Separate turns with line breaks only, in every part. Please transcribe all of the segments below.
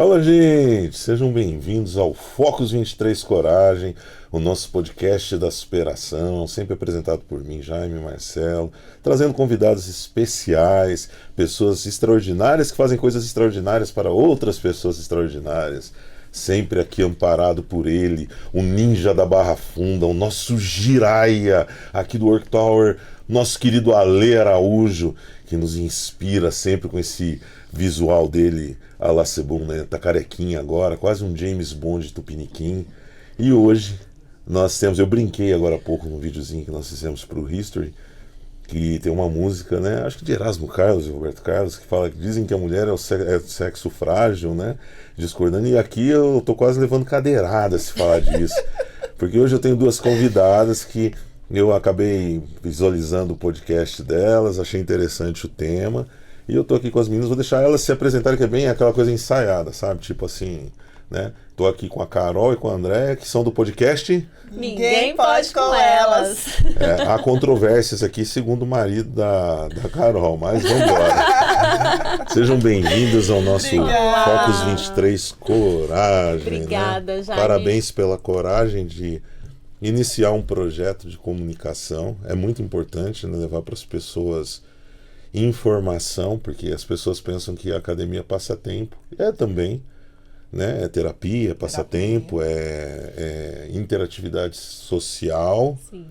Fala, gente! Sejam bem-vindos ao Focus 23 Coragem, o nosso podcast da superação, sempre apresentado por mim, Jaime Marcelo, trazendo convidados especiais, pessoas extraordinárias que fazem coisas extraordinárias para outras pessoas extraordinárias. Sempre aqui amparado por ele, o ninja da Barra Funda, o nosso Jiraiya aqui do Work Tower, nosso querido Ale Araújo, que nos inspira sempre com esse visual dele, a la Sebum, né? Tá carequinha agora, quase um James Bond tupiniquim. E hoje nós temos, eu brinquei agora há pouco no videozinho que nós fizemos pro History, que tem uma música, né? Acho que de Erasmo Carlos e Roberto Carlos, que fala que dizem que a mulher é o sexo frágil, né? Discordando. E aqui eu tô quase levando cadeirada se falar disso. Porque hoje eu tenho duas convidadas que eu acabei visualizando o podcast delas, achei interessante o tema. E eu tô aqui com as meninas, vou deixar elas se apresentarem, que é bem aquela coisa ensaiada, sabe? Tipo assim, né? Tô aqui com a Carol e com a Andréia, que são do podcast
Ninguém Pode Com Elas.
Há controvérsias aqui, segundo o marido da Carol, mas vamos embora. Sejam bem-vindos ao nosso Focus 23 Coragem.
Obrigada,
né?
Jaime.
Parabéns pela coragem de iniciar um projeto de comunicação. É muito importante, né, levar para as pessoas informação, porque as pessoas pensam que a academia passa tempo. É também, né? É terapia, passatempo, é interatividade social.
Sim.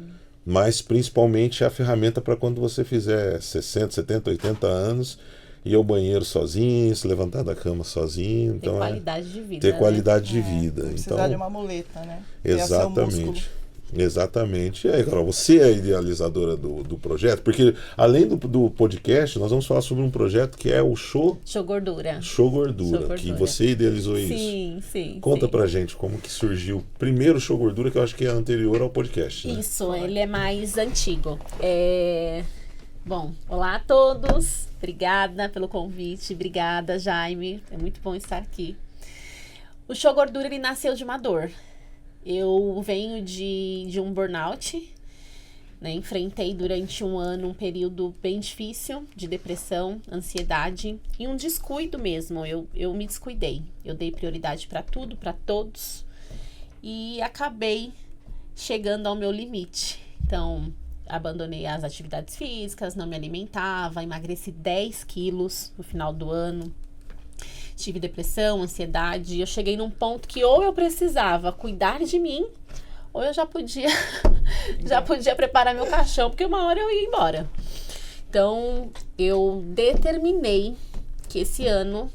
Mas principalmente é a ferramenta para quando você fizer 60, 70, 80 anos e ir ao banheiro sozinho, se levantar da cama sozinho.
Ter
Então,
qualidade de vida.
ter
né?
qualidade de vida.
Não
Então,
precisar de uma muleta, né? Ter seu músculo.
exatamente. Exatamente. E aí, Carol, você é a idealizadora do projeto? Porque além do podcast, nós vamos falar sobre um projeto que é o Show
Gordura.
Gordura, que você idealizou isso.
Sim.
Conta pra gente como que surgiu primeiro o Show Gordura, que eu acho que é anterior ao podcast. Né?
Isso, ele é mais antigo. Bom, olá a todos. Obrigada pelo convite. Obrigada, Jaime. É muito bom estar aqui. O Show Gordura, ele nasceu de uma dor. Eu venho de um burnout, né? Enfrentei durante um ano um período bem difícil de depressão, ansiedade e um descuido mesmo. Eu me descuidei. Eu dei prioridade para tudo, para todos e acabei chegando ao meu limite. Então, abandonei as atividades físicas, não me alimentava, emagreci 10 quilos no final do ano. Tive depressão, ansiedade. Eu cheguei num ponto que ou eu precisava cuidar de mim, ou eu já podia preparar meu caixão, porque uma hora eu ia embora. Então, eu determinei que esse ano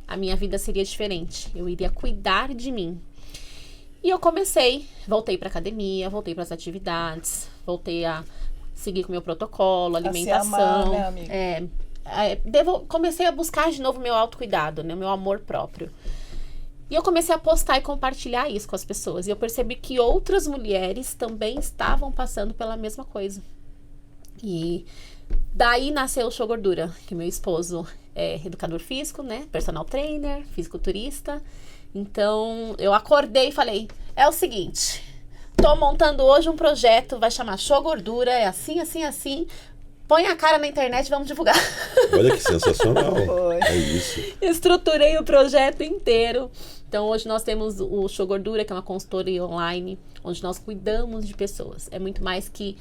a minha vida seria diferente. Eu iria cuidar de mim. E eu voltei pra academia, voltei pras atividades, voltei a seguir com o meu protocolo, alimentação.
Se amar, né, amiga?
Comecei a buscar de novo meu autocuidado, né, meu amor próprio. E eu comecei a postar e compartilhar isso com as pessoas. E eu percebi que outras mulheres também estavam passando pela mesma coisa. E daí nasceu o Show Gordura, que meu esposo é educador físico, né, personal trainer, fisiculturista. Então, eu acordei e falei, é o seguinte, tô montando hoje um projeto, vai chamar Show Gordura, é assim, assim, assim. Põe a cara na internet e vamos divulgar.
Olha que sensacional.
Foi.
É isso.
Estruturei o projeto inteiro. Então, hoje nós temos o Show Gordura, que é uma consultoria online, onde nós cuidamos de pessoas. É muito mais que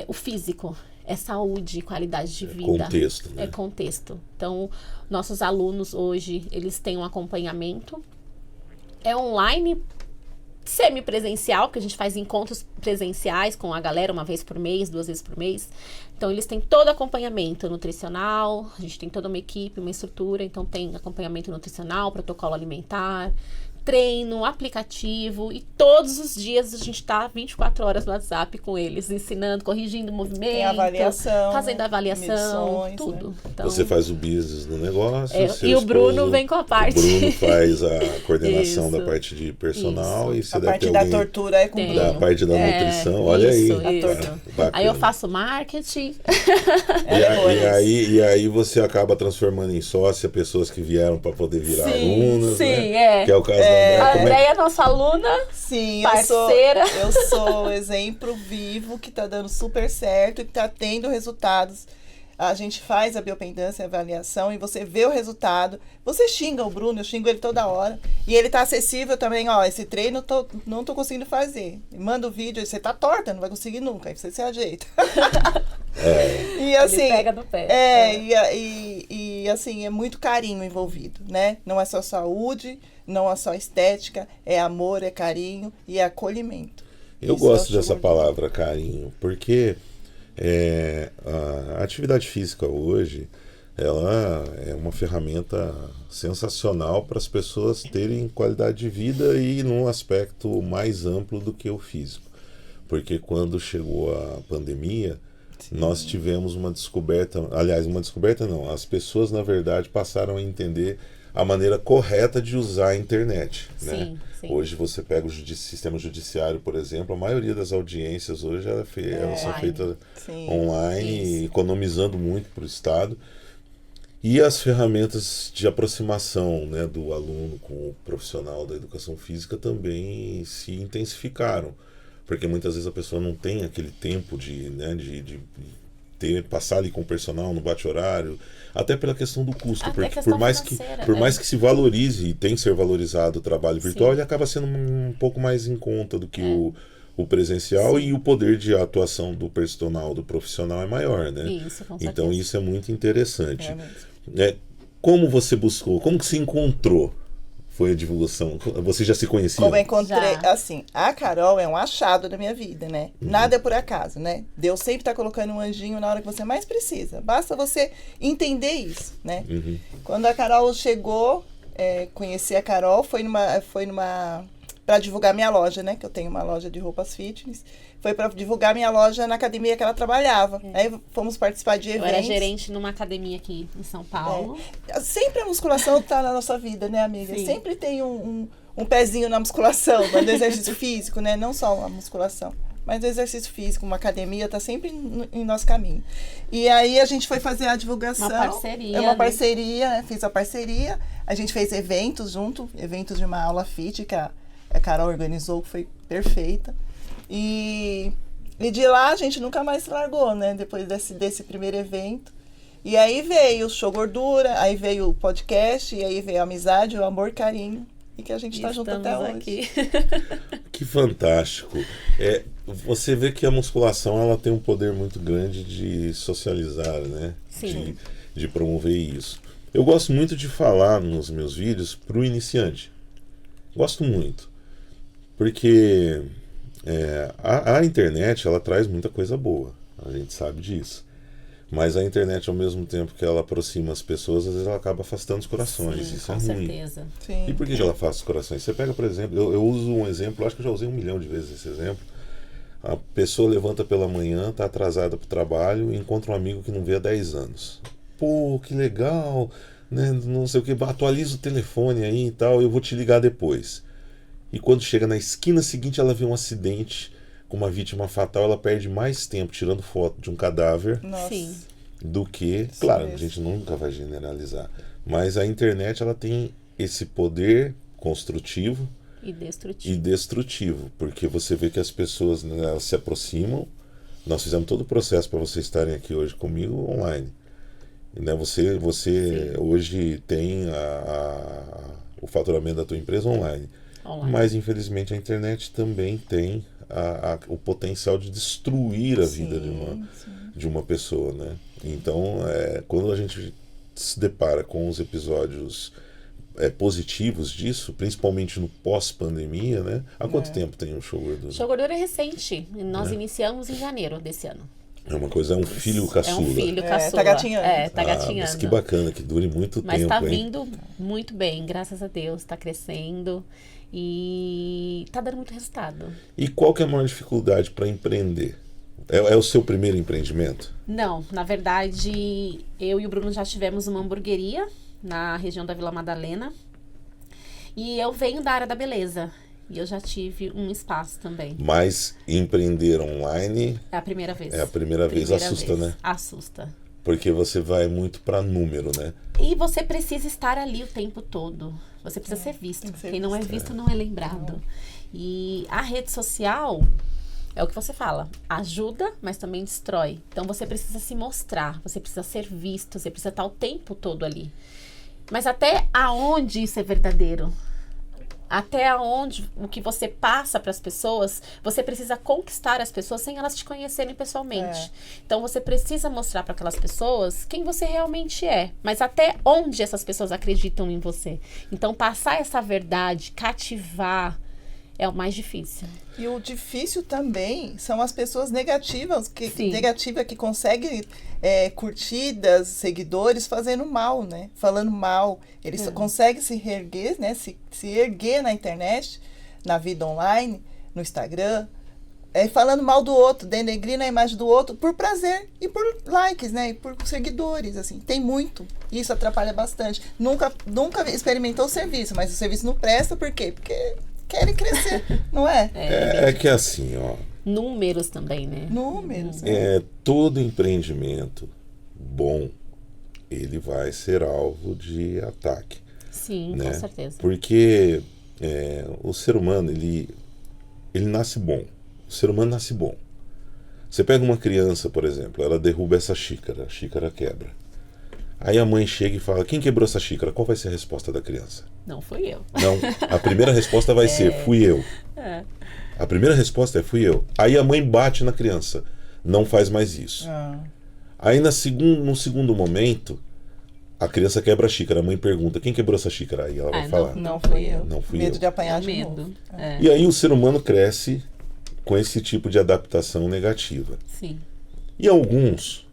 o físico. É saúde, qualidade de vida.
Contexto, né?
É contexto. Então, nossos alunos hoje, eles têm um acompanhamento. É online, semi-presencial, porque a gente faz encontros presenciais com a galera uma vez por mês, 2 vezes por mês. Então, eles têm todo acompanhamento nutricional, a gente tem toda uma equipe, uma estrutura, então tem acompanhamento nutricional, protocolo alimentar, treino, aplicativo, e todos os dias a gente tá 24 horas no WhatsApp com eles, ensinando, corrigindo o movimento,
Tem avaliação,
fazendo avaliação,
medições,
tudo.
né?
Então,
Você faz o business do negócio. seu
e o Bruno
esposo,
vem com a parte.
O Bruno faz a coordenação
Isso.
da parte de personal.
Isso.
E você
A
deve
parte
ter
da
alguém
tortura é com o
Tem.
da
Bruno.
parte da nutrição. Olha
isso.
aí. Bacana.
Aí eu faço marketing.
E aí você acaba transformando em sócia pessoas que vieram para poder virar alunas,
sim,
né? Que é o caso da
A
Andréia.
Andréia é nossa aluna,
Sim,
parceira.
eu sou o exemplo vivo que tá dando super certo e que tá tendo resultados. A gente faz a biopendância, a avaliação, e você vê o resultado. Você xinga o Bruno, eu xingo ele toda hora. E ele tá acessível também, ó, esse treino não tô conseguindo fazer. Manda o vídeo, você tá torta, não vai conseguir nunca, aí você se ajeita. E assim,
ele pega no pé.
E assim, é muito carinho envolvido, né? Não é só saúde, não é só estética, é amor, é carinho e é acolhimento.
Eu gosto dessa palavra carinho, porque a atividade física hoje, ela é uma ferramenta sensacional para as pessoas terem qualidade de vida e num aspecto mais amplo do que o físico. Porque quando chegou a pandemia, nós tivemos uma descoberta, aliás, uma descoberta não, as pessoas na verdade passaram a entender a maneira correta de usar a internet, né?
Sim.
Hoje você pega o sistema judiciário, por exemplo, a maioria das audiências hoje elas são feitas online, economizando muito para o Estado. E as ferramentas de aproximação, né, do aluno com o profissional da educação física também se intensificaram. Porque muitas vezes a pessoa não tem aquele tempo de passar ali com o personal no bate-horário, até pela questão do custo, porque por mais que se valorize e tem que ser valorizado o trabalho virtual, ele acaba sendo um pouco mais em conta do que o presencial, e o poder de atuação do personal, do profissional é maior, né?
Isso, com certeza.
Então isso é muito interessante. Como você buscou, como que se encontrou? Foi a divulgação? Você já se conhecia?
Como eu encontrei, assim, a Carol é um achado da minha vida, né? Nada é por acaso, né? Deus sempre tá colocando um anjinho na hora que você mais precisa. Basta você entender isso, né? Quando a Carol chegou, conheci a Carol, foi numa para divulgar minha loja, né? Que eu tenho uma loja de roupas fitness. Foi para divulgar minha loja na academia que ela trabalhava. Aí fomos participar de eventos.
Eu era gerente numa academia aqui em São Paulo.
Sempre a musculação tá na nossa vida, né, amiga?
Sim.
Sempre tem um pezinho na musculação, no exercício físico, né? Não só a musculação, mas o exercício físico, uma academia, tá sempre em nosso caminho. E aí a gente foi fazer a divulgação.
Uma parceria.
Uma parceria, fiz a parceria. A gente fez eventos eventos de uma aula fit que a Carol organizou, que foi perfeita. E de lá a gente nunca mais se largou, né? Depois desse primeiro evento. E aí veio o Show Gordura, aí veio o podcast, e aí veio a amizade, o amor, carinho. E que a gente está junto até hoje. Aqui.
Que fantástico. Você vê que a musculação ela tem um poder muito grande de socializar, né?
Sim.
De promover isso. Eu gosto muito de falar nos meus vídeos para o iniciante. Gosto muito. Porque a internet ela traz muita coisa boa, a gente sabe disso, mas a internet, ao mesmo tempo que ela aproxima as pessoas, às vezes ela acaba afastando os corações.
Sim,
isso
com
é ruim.
certeza.
Sim.
E por que ela afasta os corações? Você pega, por exemplo, eu uso um exemplo, acho que eu já usei 1 milhão de vezes esse exemplo. A pessoa levanta pela manhã, está atrasada para o trabalho e encontra um amigo que não vê há 10 anos. Pô, que legal, né? Não sei o que, atualiza o telefone aí e tal, eu vou te ligar depois. E quando chega na esquina seguinte, ela vê um acidente com uma vítima fatal, ela perde mais tempo tirando foto de um cadáver
Sim.
do que... Claro, a gente nunca vai generalizar, mas a internet ela tem esse poder construtivo
e
destrutivo, porque você vê que as pessoas, né, elas se aproximam. Nós fizemos todo o processo para vocês estarem aqui hoje comigo online. Né? Você hoje tem o faturamento da tua empresa online. Mas infelizmente a internet também tem o potencial de destruir a vida de uma pessoa, né? Então quando a gente se depara com os episódios positivos disso, principalmente no pós-pandemia, né? Há quanto tempo tem o Show Gordura?
O Show Gordura é recente, nós iniciamos em janeiro desse ano.
É uma coisa, é um filho caçula.
É um filho caçula.
Tá gatinhando.
Tá gatinhando.
Mas que bacana, que dure muito tempo.
Mas tá vindo muito bem, graças a Deus, tá crescendo e tá dando muito resultado.
E qual que é a maior dificuldade para empreender? É o seu primeiro empreendimento?
Não, na verdade, eu e o Bruno já tivemos uma hamburgueria na região da Vila Madalena. E eu venho da área da beleza. E eu já tive um espaço também.
Mas empreender online...
É a primeira vez.
É a primeira vez. Assusta, né?
Assusta.
Porque você vai muito para número, né?
E você precisa estar ali o tempo todo. Você precisa ser visto. Quem não é visto não é lembrado. E a rede social, É o que você fala. Ajuda, mas também destrói. Então você precisa se mostrar, você precisa ser visto, você precisa estar o tempo todo ali. Mas até aonde isso é verdadeiro? Até aonde o que você passa para as pessoas, você precisa conquistar as pessoas sem elas te conhecerem pessoalmente. Então você precisa mostrar para aquelas pessoas quem você realmente é. Mas até onde essas pessoas acreditam em você. Então passar essa verdade, cativar, é o mais difícil.
E o difícil também são as pessoas negativas
Sim.
que conseguem curtidas, seguidores fazendo mal, né? Falando mal. Eles só conseguem se reerguer, né? Se erguer na internet, na vida online, no Instagram, falando mal do outro, denegrindo a imagem do outro por prazer e por likes, né? E por seguidores, assim. Tem muito. Isso atrapalha bastante. Nunca experimentou o serviço, mas o serviço não presta, por quê? Porque querem crescer, não é?
É que assim, ó.
Números também, né?
Números.
Todo empreendimento bom, ele vai ser alvo de ataque.
Sim,
né?
com certeza.
Porque o ser humano, ele nasce bom. O ser humano nasce bom. Você pega uma criança, por exemplo, ela derruba essa xícara, a xícara quebra. Aí a mãe chega e fala, quem quebrou essa xícara? Qual vai ser a resposta da criança?
Não fui eu.
Não, a primeira resposta vai ser, fui eu. A primeira resposta é, fui eu. Aí a mãe bate na criança, não faz mais isso. Aí no segundo momento, a criança quebra a xícara, a mãe pergunta, quem quebrou essa xícara? Aí ela vai falar,
Não fui eu.
Não fui
Medo
eu.
de apanhar de
Medo.
novo.
E aí o ser humano cresce com esse tipo de adaptação negativa.
Sim.
E alguns,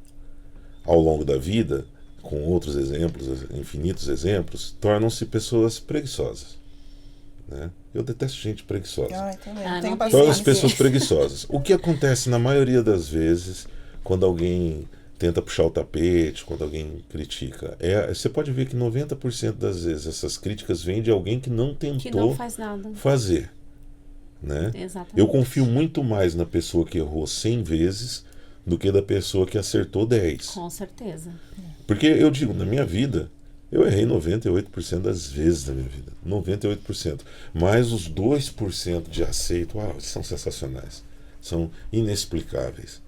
ao longo da vida, com outros exemplos, infinitos exemplos, tornam-se pessoas preguiçosas. Né? Eu detesto gente preguiçosa.
Ai, também.
Ah,
Não tenho
não
paciência.
Tornam-se pessoas preguiçosas. O que acontece na maioria das vezes quando alguém tenta puxar o tapete, quando alguém critica? Você pode ver que 90% das vezes essas críticas vêm de alguém que não tentou
Que não faz nada.
fazer. Né?
Exatamente.
Eu confio muito mais na pessoa que errou 100 vezes do que da pessoa que acertou 10.
Com certeza.
Porque eu digo, na minha vida, eu errei 98% das vezes da minha vida. 98%. Mas os 2% de aceito, são sensacionais. São inexplicáveis.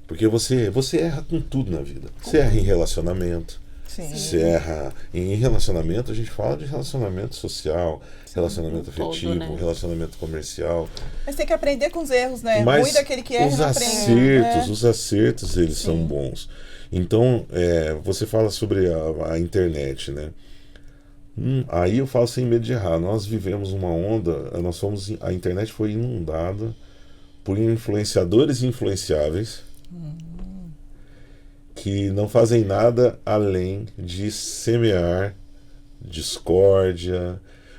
Porque você erra com tudo na vida. Você erra em relacionamento.
Sim.
Você erra em relacionamento, a gente fala de relacionamento social, relacionamento
todo,
afetivo,
né?
relacionamento comercial.
Mas tem que aprender com os erros, né?
Mas
Ruim daquele que erra
os
e não aprende.
acertos,
né?
os acertos, eles são bons. Então, você fala sobre a internet, né? Aí eu falo sem medo de errar. Nós vivemos uma onda, a internet foi inundada por influenciadores e influenciáveis que não fazem nada além de semear discórdia.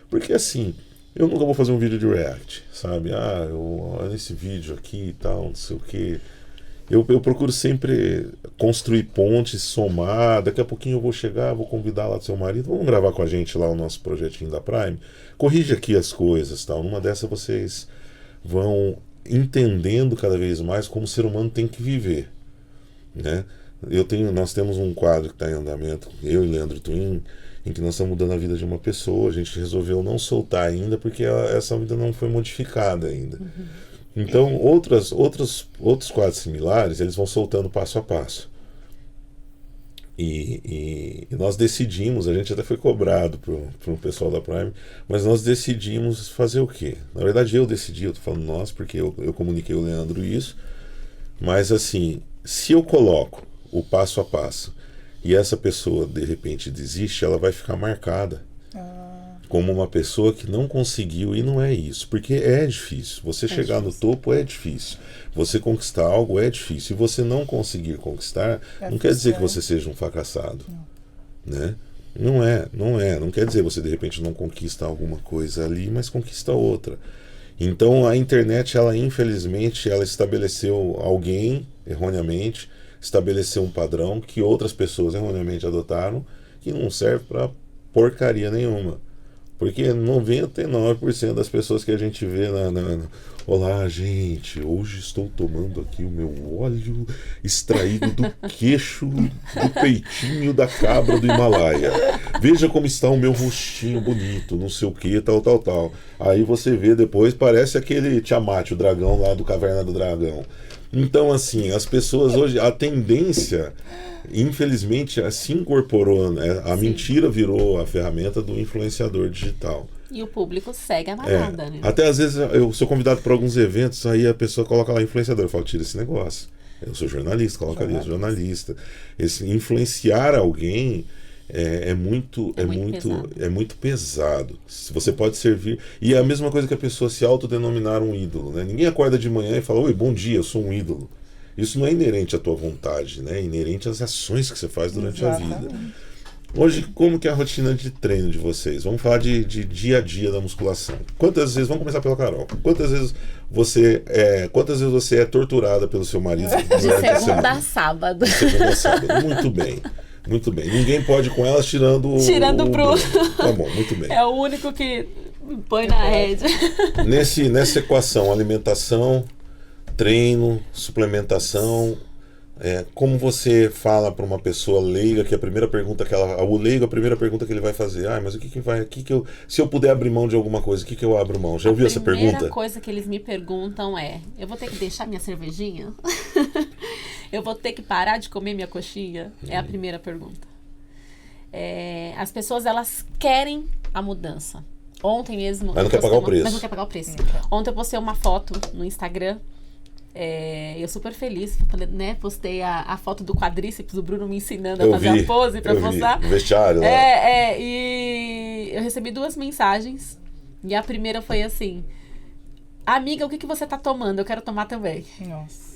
Porque assim, eu nunca vou fazer um vídeo de react, sabe? Olha esse vídeo aqui e tal, não sei o quê. Eu procuro sempre construir pontes, somar. Daqui a pouquinho eu vou chegar, vou convidar lá do seu marido. Vamos gravar com a gente lá o nosso projetinho da Prime. Corrige aqui as coisas, tal. Numa dessas vocês vão entendendo cada vez mais como o ser humano tem que viver, né? Nós temos um quadro que está em andamento, eu e Leandro Twin, em que nós estamos mudando a vida de uma pessoa. A gente resolveu não soltar ainda porque essa vida não foi modificada ainda. Então, outros quadros similares, eles vão soltando passo a passo. E nós decidimos, a gente até foi cobrado por um pessoal da Prime, mas nós decidimos fazer o quê? Na verdade, eu decidi, eu tô falando nós, porque eu comuniquei ao Leandro isso, mas assim, se eu coloco o passo a passo e essa pessoa, de repente, desiste, ela vai ficar marcada como uma pessoa que não conseguiu, e não é isso, porque é difícil. Você chegar no topo é difícil. Você conquistar algo é difícil. E você não conseguir conquistar, não quer dizer que você seja um fracassado. Né? Não é. Não quer dizer você, de repente, não conquista alguma coisa ali, mas conquista outra. Então, a internet, ela infelizmente, ela estabeleceu alguém, erroneamente, estabeleceu um padrão que outras pessoas erroneamente adotaram, que não serve para porcaria nenhuma. Porque 99% das pessoas que a gente vê olá, gente, hoje estou tomando aqui o meu óleo extraído do queixo do peitinho da cabra do Himalaia. Veja como está o meu rostinho bonito, não sei o que, tal. Aí você vê depois, parece aquele Tiamat, o dragão lá do Caverna do Dragão. Então, assim, as pessoas hoje, a tendência, infelizmente, se incorporou, né? A mentira virou a ferramenta do influenciador digital.
E o público segue a manada, né?
Até às vezes eu sou convidado para alguns eventos, aí a pessoa coloca lá influenciador, eu falo, tira esse negócio. Eu sou jornalista, coloca ali, jornalista. Esse influenciar alguém é muito pesado. Você pode servir. E é a mesma coisa que a pessoa se autodenominar um ídolo, né? Ninguém acorda de manhã e fala, oi, bom dia, eu sou um ídolo. Isso não é inerente à tua vontade, né? É inerente às ações que você faz durante a vida. Hoje, como que é a rotina de treino de vocês? Vamos falar de dia a dia da musculação. Quantas vezes, vamos começar pela Carol, quantas vezes você é torturada pelo seu marido durante a semana?
De segunda a sábado.
De segunda a sábado. Muito bem. Muito bem. Ninguém pode com elas tirando
pro...
Tá bom, muito bem.
É o único que põe na rede.
Nessa equação, alimentação, treino, suplementação, como você fala para uma pessoa leiga que a primeira pergunta que ele vai fazer, mas se eu puder abrir mão de alguma coisa, o que eu abro mão? Já ouviu essa pergunta?
A primeira coisa que eles me perguntam é, eu vou ter que deixar minha cervejinha? Eu vou ter que parar de comer minha coxinha? É a primeira pergunta. As pessoas, elas querem a mudança. Ontem mesmo...
Mas não quer pagar o preço.
Mas não quer pagar o preço. Ontem eu postei uma foto no Instagram. Eu super feliz, né? Postei a foto do quadríceps, do Bruno me ensinando a fazer a pose pra postar.
O vestiário lá.
E eu recebi 2 mensagens. E a primeira foi assim: amiga, o que você tá tomando? Eu quero tomar também.
Nossa.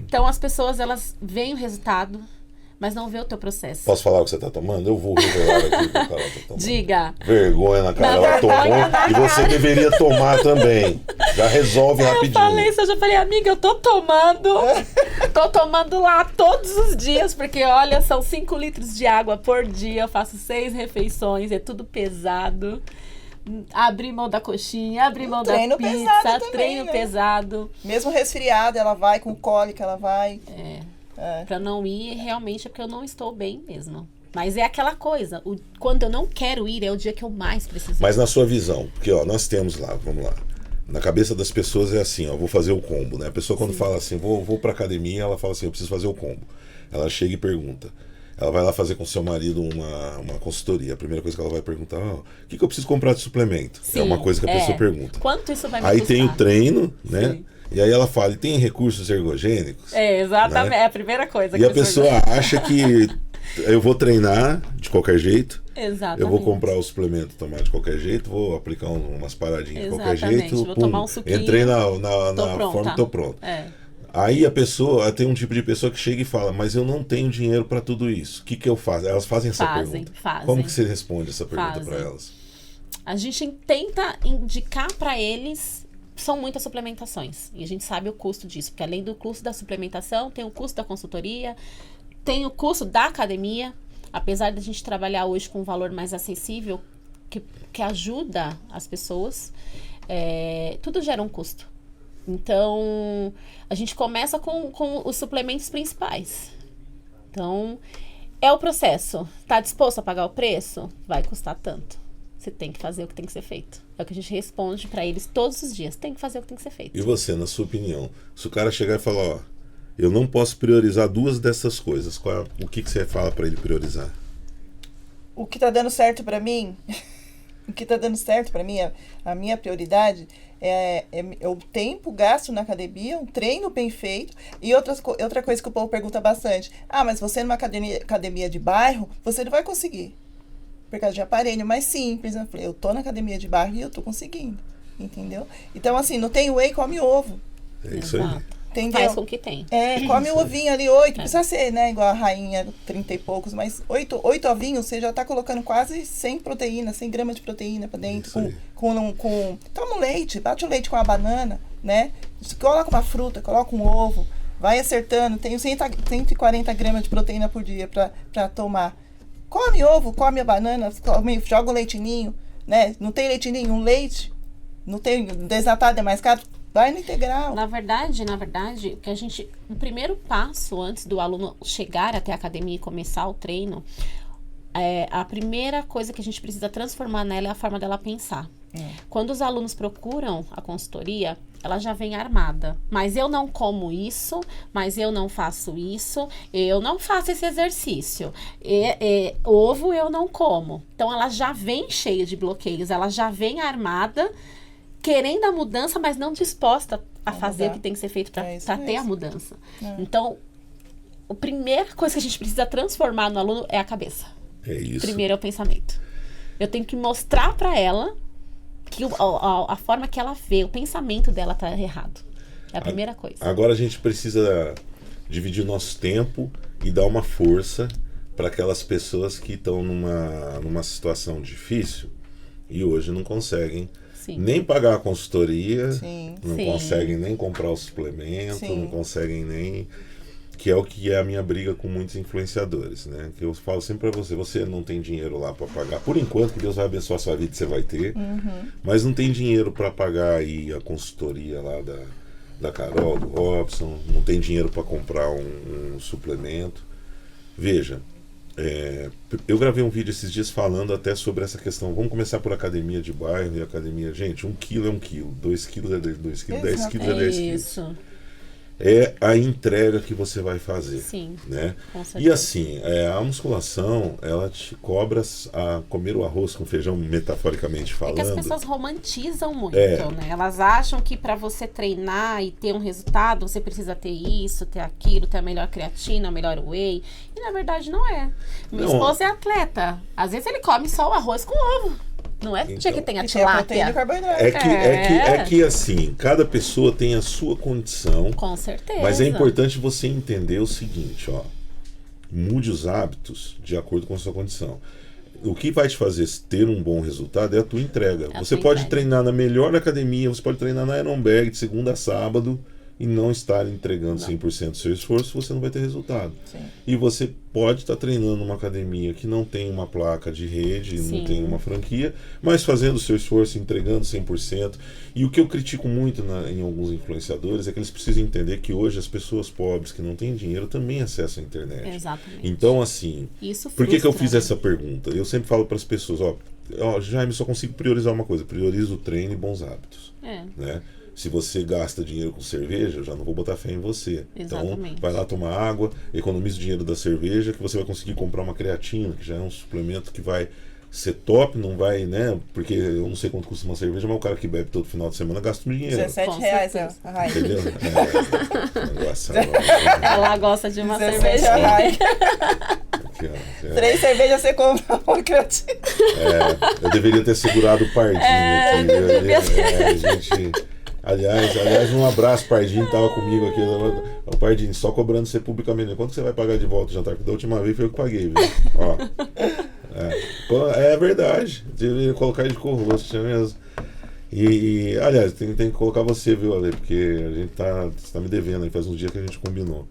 Então as pessoas, elas veem o resultado, mas não vê o teu processo.
Posso falar o que você tá tomando? Eu vou revelar aqui o que a Carol tá tomando.
Diga.
Vergonha na cara, ela tomou e você deveria tomar também. Já resolve rapidinho.
Eu já falei, amiga, eu tô tomando lá todos os dias, porque olha, são 5 litros de água por dia, eu faço 6 refeições, é tudo pesado. Abrir mão da coxinha, abrir mão da pizza, treino pesado.
Mesmo resfriada, ela vai com cólica, ela vai...
Pra não ir, realmente é porque eu não estou bem mesmo. Mas é aquela coisa, quando eu não quero ir, é o dia que eu mais preciso.
Mas na sua visão, porque nós temos lá, vamos lá, na cabeça das pessoas é assim, vou fazer o combo, né? A pessoa quando fala assim, vou pra academia, ela fala assim, eu preciso fazer o combo. Ela chega e pergunta. Ela vai lá fazer com seu marido uma consultoria. A primeira coisa que ela vai perguntar, o que eu preciso comprar de suplemento?
Sim,
é uma coisa que a pessoa pergunta.
Quanto isso vai me
Aí
custar?
tem o treino, né?
Sim.
E aí ela fala, e tem recursos ergogênicos?
Exatamente,
né?
é a primeira coisa.
E a pessoa acha que eu vou treinar de qualquer jeito.
Exatamente.
Eu vou comprar o suplemento, tomar de qualquer jeito, vou aplicar umas paradinhas de qualquer jeito.
Vou tomar um suquinho.
Entrei na forma e tô pronto. Aí a pessoa, tem um tipo de pessoa que chega e fala, mas eu não tenho dinheiro para tudo isso. O que eu faço? Elas fazem essa pergunta. Como que você responde essa pergunta para elas?
A gente tenta indicar para eles, são muitas suplementações. E a gente sabe o custo disso, porque além do custo da suplementação, tem o custo da consultoria, tem o custo da academia. Apesar de a gente trabalhar hoje com um valor mais acessível, que ajuda as pessoas, tudo gera um custo. Então, a gente começa com os suplementos principais. Então, é o processo. Tá disposto a pagar o preço? Vai custar tanto. Você tem que fazer o que tem que ser feito. É o que a gente responde para eles todos os dias. Tem que fazer o que tem que ser feito.
E você, na sua opinião, se o cara chegar e falar, eu não posso priorizar 2 dessas coisas, o que você fala para ele priorizar?
O que tá dando certo para mim, a minha prioridade é o tempo gasto na academia, um treino bem feito. E outra coisa que o povo pergunta bastante, mas você numa academia de bairro, você não vai conseguir. Por causa de aparelho mais simples. Eu tô na academia de bairro e eu tô conseguindo. Entendeu? Então, assim, não tem whey, come ovo.
É isso aí.
Entendeu?
Faz com o que tem.
Come o ovinho ali, 8. Precisa ser, né? Igual a rainha, 30 e poucos. Mas 8 ovinhos, você já tá colocando quase 100 proteína, 100 gramas de proteína pra dentro. Toma um leite, bate o leite com a banana, né? Coloca uma fruta, coloca um ovo. Vai acertando. Tem 140 gramas de proteína por dia pra tomar. Come ovo, come a banana, joga o leite ninho. né? Não tem leite nenhum, leite, não tem desnatado, é mais caro, vai no integral.
Na verdade, o primeiro passo antes do aluno chegar até a academia e começar o treino, a primeira coisa que a gente precisa transformar nela é a forma dela pensar. Quando os alunos procuram a consultoria, ela já vem armada. Mas eu não como isso, mas eu não faço isso, eu não faço esse exercício. Ovo eu não como. Então ela já vem cheia de bloqueios, ela já vem armada, querendo a mudança, mas não disposta a fazer o que tem que ser feito para ter a mudança. Então, a primeira coisa que a gente precisa transformar no aluno é a cabeça.
É isso.
Primeiro é o pensamento. Eu tenho que mostrar para ela que a forma que ela vê, o pensamento dela tá errado. É a primeira coisa.
Agora a gente precisa dividir o nosso tempo e dar uma força para aquelas pessoas que estão numa situação difícil e hoje não conseguem nem pagar a consultoria, não conseguem nem comprar o suplemento, não conseguem nem... Que é o que é a minha briga com muitos influenciadores, né? Que eu falo sempre pra você não tem dinheiro lá para pagar. Por enquanto, que Deus vai abençoar a sua vida, você vai ter. Mas não tem dinheiro para pagar aí a consultoria lá da Carol, do Robson. Não tem dinheiro para comprar um suplemento. Veja, eu gravei um vídeo esses dias falando até sobre essa questão. Vamos começar por academia de bairro e academia. Gente, 1 quilo é 1 quilo, 2 quilos é 2 quilos, 10 quilos é 10 quilos.
Isso.
É a entrega que você vai fazer.
Sim,
né?
Com certeza.
E assim, a musculação, ela te cobra a comer o arroz com feijão, metaforicamente falando.
É que as pessoas romantizam muito, né? Elas acham que para você treinar e ter um resultado, você precisa ter isso, ter aquilo, ter a melhor creatina, a melhor whey. E na verdade não é. Minha esposa é atleta. Às vezes ele come só o arroz com ovo. Não é dia que tem a tilápia.
É que assim, cada pessoa tem a sua condição.
Com certeza.
Mas é importante você entender o seguinte, ó. Mude os hábitos de acordo com a sua condição. O que vai te fazer ter um bom resultado é a tua entrega. Você pode treinar na melhor academia, você pode treinar na Ironberg de segunda a sábado e não estar entregando 100% do seu esforço, você não vai ter resultado.
Sim.
E você pode estar treinando numa academia que não tem uma placa de rede, não tem uma franquia, mas fazendo o seu esforço, entregando 100%. E o que eu critico muito em alguns influenciadores é que eles precisam entender que hoje as pessoas pobres que não têm dinheiro também acessam a internet.
Exatamente.
Então, assim,
isso
por que eu fiz
né?
essa pergunta? Eu sempre falo para as pessoas, Jaime, só consigo priorizar uma coisa, prioriza o treino e bons hábitos. Né? Se você gasta dinheiro com cerveja, eu já não vou botar fé em você.
Exatamente.
Então, vai lá tomar água, economiza o dinheiro da cerveja, que você vai conseguir comprar uma creatina, que já é um suplemento que vai ser top, não vai, né? Porque eu não sei quanto custa uma cerveja, mas o cara que bebe todo final de semana gasta um dinheiro.
R$17 a Rai.
Entendeu?
Ela gosta de uma
17
cerveja.
a Rai.
Aqui,
3 cervejas você compra uma creatina.
Eu deveria ter segurado o Pardinho aqui. Gente... Aliás, um abraço, Pardinho, tava comigo aqui. O Pardinho, só cobrando você publicamente. Quanto você vai pagar de volta o jantar? Porque da última vez foi eu que paguei, viu? É verdade. Deveria colocar ele de co-host mesmo. E aliás, tem que colocar você, viu, Ale? Porque a gente você tá me devendo aí, faz uns dias que a gente combinou.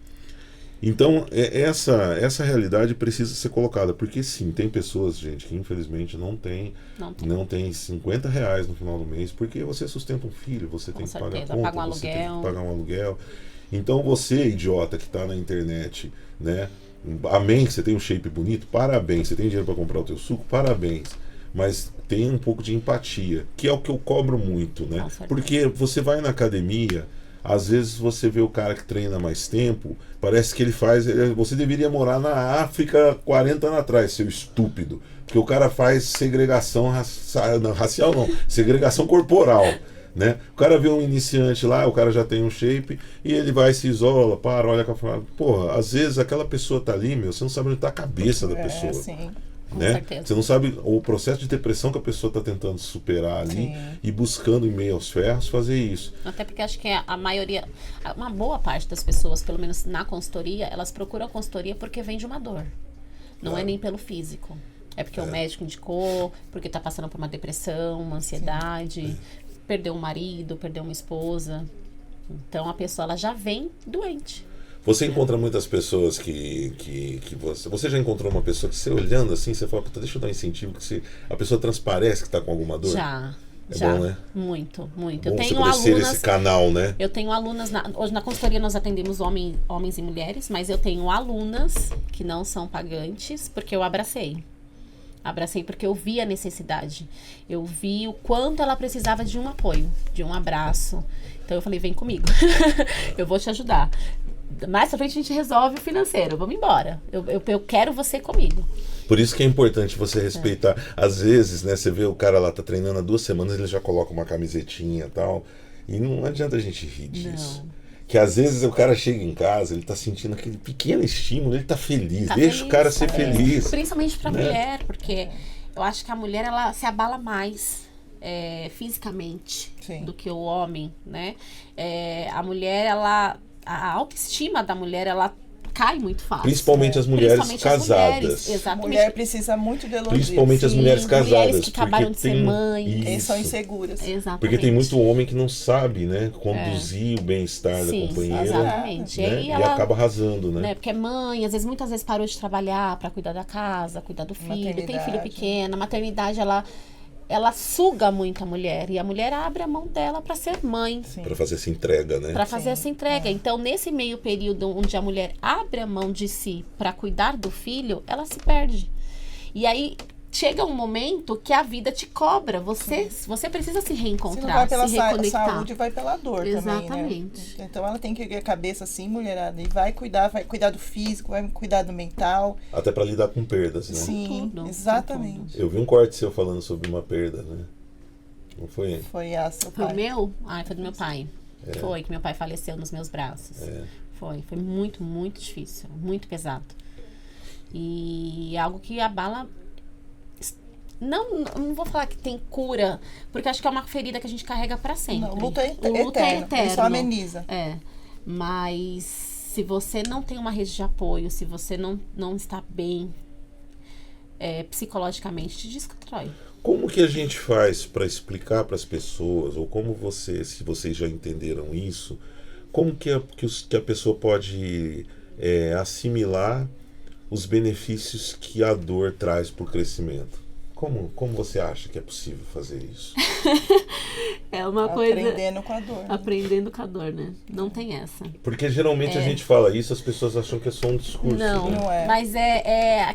Então, essa realidade precisa ser colocada, porque sim, tem pessoas, gente, que infelizmente não tem R$50 no final do mês, porque você sustenta um filho, você tem que pagar conta, você tem que pagar um aluguel. Então você, idiota, que está na internet, né? Amém que você tem um shape bonito, parabéns. Você tem dinheiro para comprar o teu suco, parabéns. Mas tem um pouco de empatia, que é o que eu cobro muito, né? Porque você vai na academia, às vezes você vê o cara que treina mais tempo, parece que ele faz... Você deveria morar na África 40 anos atrás, seu estúpido. Porque o cara faz segregação racial, não, segregação corporal. Né? O cara vê um iniciante lá, o cara já tem um shape, e ele vai, se isola, olha com a fala. Porra, às vezes aquela pessoa tá ali, você não sabe onde tá a cabeça da pessoa.
Sim.
Né? Você não sabe o processo de depressão que a pessoa está tentando superar ali e buscando em meio aos ferros fazer isso.
Até porque acho que a maioria, uma boa parte das pessoas, pelo menos na consultoria, elas procuram a consultoria porque vem de uma dor. Não é nem pelo físico. É porque o médico indicou, porque está passando por uma depressão, uma ansiedade, perdeu um marido, perdeu uma esposa. Então a pessoa ela já vem doente.
Você encontra muitas pessoas que você já encontrou uma pessoa que você olhando assim, você fala, puta, deixa eu dar um incentivo, que a pessoa transparece que está com alguma dor?
Já.
Bom, né?
Muito, muito.
É bom
Eu tenho
você
alunas.
esse canal, né?
Eu tenho alunas. Hoje na consultoria nós atendemos homens e mulheres, mas eu tenho alunas que não são pagantes, porque eu abracei. Abracei porque eu vi a necessidade. Eu vi o quanto ela precisava de um apoio, de um abraço. Então eu falei, vem comigo. Eu vou te ajudar. Mais pra frente a gente resolve o financeiro. Vamos embora. Eu quero você comigo.
Por isso que é importante você respeitar. Às vezes, né, você vê o cara lá tá treinando há 2 semanas, ele já coloca uma camisetinha e tal. E não adianta a gente rir disso.
Não.
Que às vezes o cara chega em casa, ele tá sentindo aquele pequeno estímulo, ele tá feliz.
Tá
Deixa
feliz,
o cara ser feliz.
Principalmente pra
né?
mulher, porque eu acho que a mulher, ela se abala mais fisicamente
Sim.
do que o homem, né? A mulher, ela... A autoestima da mulher, ela cai muito fácil.
Principalmente as mulheres
Principalmente as
casadas.
mulheres,
A
exatamente.
mulher precisa muito de elogios.
Principalmente as
Sim,
mulheres casadas.
mulheres que acabaram de
porque
ser mães.
Eles são
Isso.
inseguras.
Exatamente.
Porque tem muito homem que não sabe, né, conduzir o bem-estar da
Sim,
companheira.
exatamente.
Né?
E
E
ela,
acaba arrasando, né?
porque é mãe, muitas vezes parou de trabalhar para cuidar da casa, cuidar do filho, tem filho
Maternidade.
pequeno, a maternidade ela suga muito a mulher e a mulher abre a mão dela para ser mãe,
Sim.
Pra fazer essa entrega, né?
para fazer
Sim,
essa entrega.
é.
Então, nesse meio período onde a mulher abre a mão de si para cuidar do filho, ela se perde. E aí chega um momento que a vida te cobra. Você precisa se
Se não
reencontrar,
vai pela
se reconectar.
saúde, vai pela dor também,
Exatamente.
né? Então ela tem que erguer a cabeça assim, mulherada, e vai cuidar do físico, vai cuidar do mental.
Até pra lidar com perdas, né?
Sim,
Tudo,
exatamente.
Eu vi um corte seu falando sobre uma perda, né? Não foi?
Foi a seu
Foi
pai.
o meu? Foi do meu pai. Foi, que meu pai faleceu nos meus braços. Foi muito, muito difícil, muito pesado. E é algo que abala. Não vou falar que tem cura, porque acho que é uma ferida que a gente carrega pra sempre.
Não, luta é
O luto é
eterno. Ele só
eterno.
ameniza.
Mas se você não tem uma rede de apoio, se você não está bem psicologicamente, te destrói.
Como que a gente faz para explicar para as pessoas, ou como se vocês já entenderam isso, como que a pessoa pode assimilar os benefícios que a dor traz para o crescimento? Como você acha que é possível fazer isso?
É uma coisa...
Aprendendo com a dor. Né?
Aprendendo com a dor, né? Não tem essa.
Porque geralmente a gente fala isso, as pessoas acham que é só um discurso.
Não,
né?
Não é.
mas é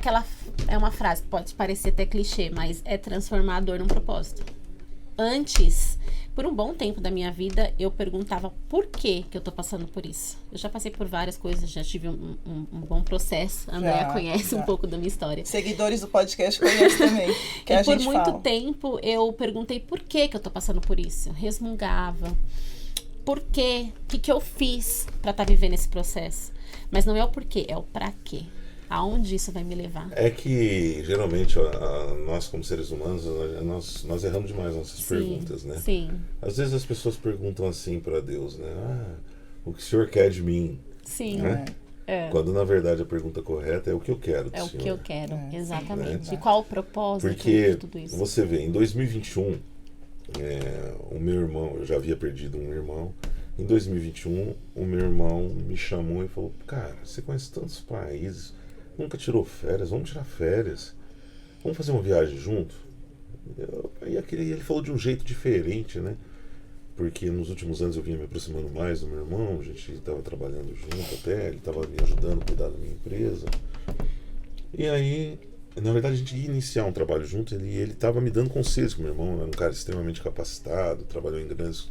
uma frase que pode parecer até clichê, mas é transformar a dor num propósito. Antes, por um bom tempo da minha vida, eu perguntava por que eu tô passando por isso. Eu já passei por várias coisas, já tive um bom processo. A Andrea conhece um pouco da minha história.
Seguidores do podcast conhecem também. Que a
E por
gente
muito
fala.
tempo eu perguntei por que eu tô passando por isso. Resmungava. Por quê? O que eu fiz pra estar vivendo esse processo? Mas não é o porquê, é o pra quê. Aonde isso vai me levar?
É que geralmente nós como seres humanos nós erramos demais nossas perguntas, né?
Sim,
Às vezes as pessoas perguntam assim para Deus, né? O que o Senhor quer de mim?
sim.
Né? Quando na verdade a pergunta correta é o que eu quero do
É o
Senhor.
que eu quero, exatamente.
Né?
E qual o propósito
Porque
de tudo isso?
você vê, em 2021, o meu irmão, eu já havia perdido um irmão. Em 2021, o meu irmão me chamou e falou: cara, você conhece tantos países, nunca tirou férias, vamos tirar férias, vamos fazer uma viagem junto? Aí ele falou de um jeito diferente, né? Porque nos últimos anos eu vinha me aproximando mais do meu irmão, a gente estava trabalhando junto até, ele estava me ajudando a cuidar da minha empresa. E aí, na verdade, a gente ia iniciar um trabalho junto, ele estava me dando conselhos, que meu irmão era um cara extremamente capacitado, trabalhou em grandes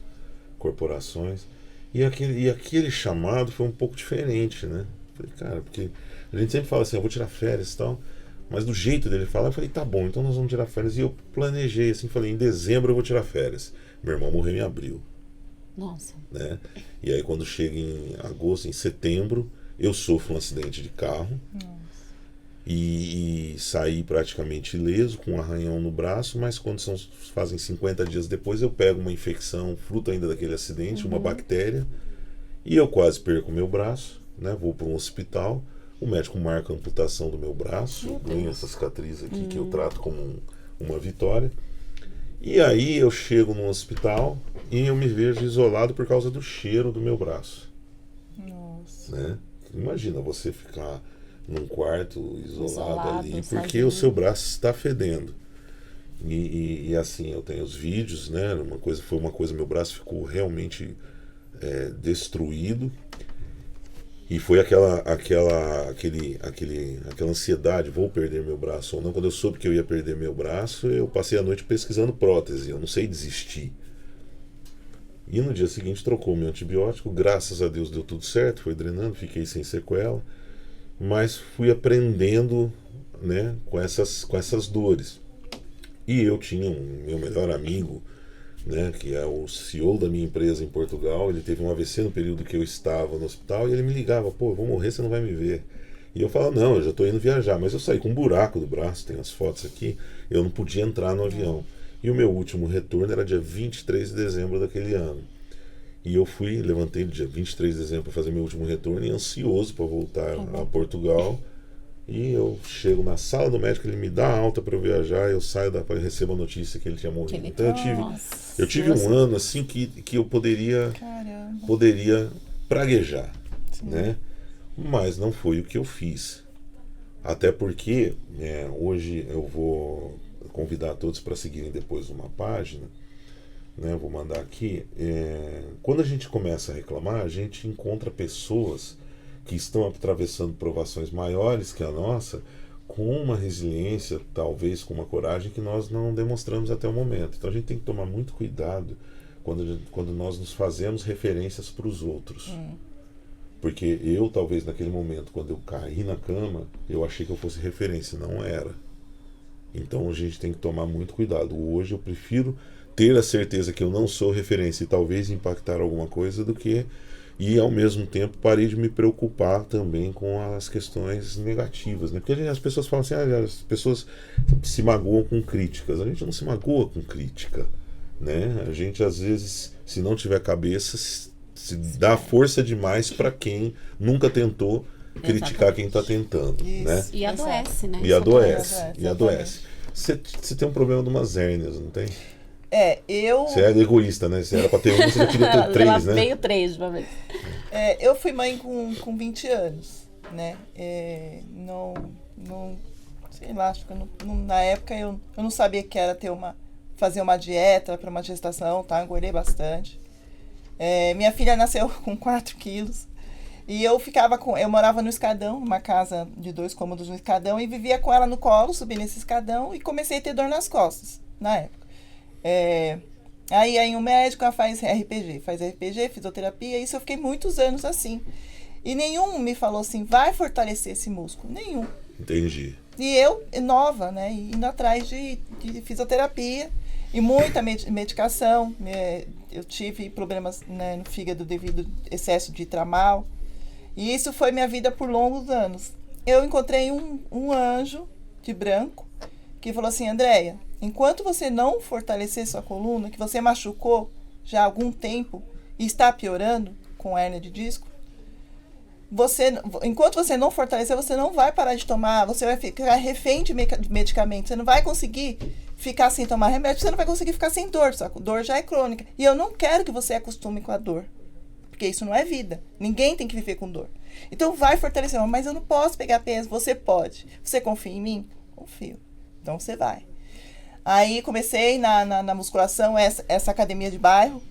corporações. E aquele chamado foi um pouco diferente, né? Falei, cara, porque a gente sempre fala assim, eu vou tirar férias e tal, mas do jeito dele falar, eu falei, tá bom, então nós vamos tirar férias. E eu planejei assim, falei, em dezembro eu vou tirar férias. Meu irmão morreu em abril.
Nossa.
Né? E aí quando chega em agosto, em setembro, eu sofro um acidente de carro. E saí praticamente ileso, com um arranhão no braço, mas quando fazem 50 dias depois, eu pego uma infecção, fruto ainda daquele acidente, uma bactéria, e eu quase perco o meu braço, né? Vou para um hospital, o médico marca a amputação do meu braço, eu ganho essa cicatriz aqui que eu trato como uma vitória. E aí eu chego no hospital e eu me vejo isolado por causa do cheiro do meu braço.
Nossa.
Né? Imagina você ficar num quarto isolado ali, porque
sozinho.
o seu braço está fedendo. E assim, eu tenho os vídeos, né? Foi uma coisa, meu braço ficou realmente destruído. E foi aquela ansiedade, vou perder meu braço ou não. Quando eu soube que eu ia perder meu braço, eu passei a noite pesquisando prótese, eu não sei desistir. E no dia seguinte trocou meu antibiótico, graças a Deus deu tudo certo, foi drenando, fiquei sem sequela. Mas fui aprendendo, né, com essas dores. E eu tinha meu melhor amigo, né, que é o CEO da minha empresa em Portugal. Ele teve um AVC no período que eu estava no hospital e ele me ligava, pô, eu vou morrer, você não vai me ver. E eu falava, não, eu já estou indo viajar, mas eu saí com um buraco do braço, tem as fotos aqui, eu não podia entrar no avião. E o meu último retorno era dia 23 de dezembro daquele ano. E eu levantei no dia 23 de dezembro para fazer meu último retorno e ansioso para voltar a Portugal. E eu chego na sala do médico, ele me dá alta para eu viajar, eu saio e recebo a notícia que ele tinha morrido. Então eu tive um ano assim que eu poderia praguejar, né? Mas não foi o que eu fiz. Até porque hoje eu vou convidar todos para seguirem depois uma página, né? Vou mandar aqui. Quando a gente começa a reclamar, a gente encontra pessoas que estão atravessando provações maiores que a nossa, com uma resiliência, talvez com uma coragem que nós não demonstramos até o momento. Então a gente tem que tomar muito cuidado quando nós nos fazemos referências para os outros. Porque eu, talvez naquele momento, quando eu caí na cama, eu achei que eu fosse referência, não era. Então a gente tem que tomar muito cuidado. Hoje eu prefiro ter a certeza que eu não sou referência e talvez impactar alguma coisa do que... E, ao mesmo tempo, parei de me preocupar também com as questões negativas, né? Porque as pessoas falam assim, as pessoas se magoam com críticas. A gente não se magoa com crítica, né? A gente, às vezes, se não tiver cabeça, se dá força demais para quem nunca tentou criticar quem está tentando, né?
E adoece, né?
E adoece. Você tem um problema de umas hérnias, não tem? Você é egoísta, né? Você era pra ter você já queria ter 3, né?
Veio 3 de uma vez.
Eu fui mãe com 20 anos, né? Não, sei lá, acho que na época eu não sabia que era fazer uma dieta para uma gestação, tá? Engordei bastante. Minha filha nasceu com 4 quilos. E eu morava no escadão, numa casa de 2 cômodos no escadão, e vivia com ela no colo, subi nesse escadão e comecei a ter dor nas costas, na época. Aí um médico faz RPG, fisioterapia, isso eu fiquei muitos anos assim. E nenhum me falou assim, vai fortalecer esse músculo, nenhum.
Entendi.
E eu, nova, né, indo atrás de fisioterapia e muita medicação. Eu tive problemas, né, no fígado devido ao excesso de tramal. E isso foi minha vida por longos anos. Eu encontrei um anjo de branco que falou assim, Andréia, enquanto você não fortalecer sua coluna, que você machucou já há algum tempo e está piorando com hérnia de disco, enquanto você não fortalecer, você não vai parar de tomar, você vai ficar refém de medicamentos, você não vai conseguir ficar sem tomar remédio, você não vai conseguir ficar sem dor, sua dor já é crônica. E eu não quero que você acostume com a dor, porque isso não é vida. Ninguém tem que viver com dor. Então vai fortalecer, mas eu não posso pegar peso, você pode. Você confia em mim? Confio. Então você vai. Aí comecei na musculação, essa academia de bairro,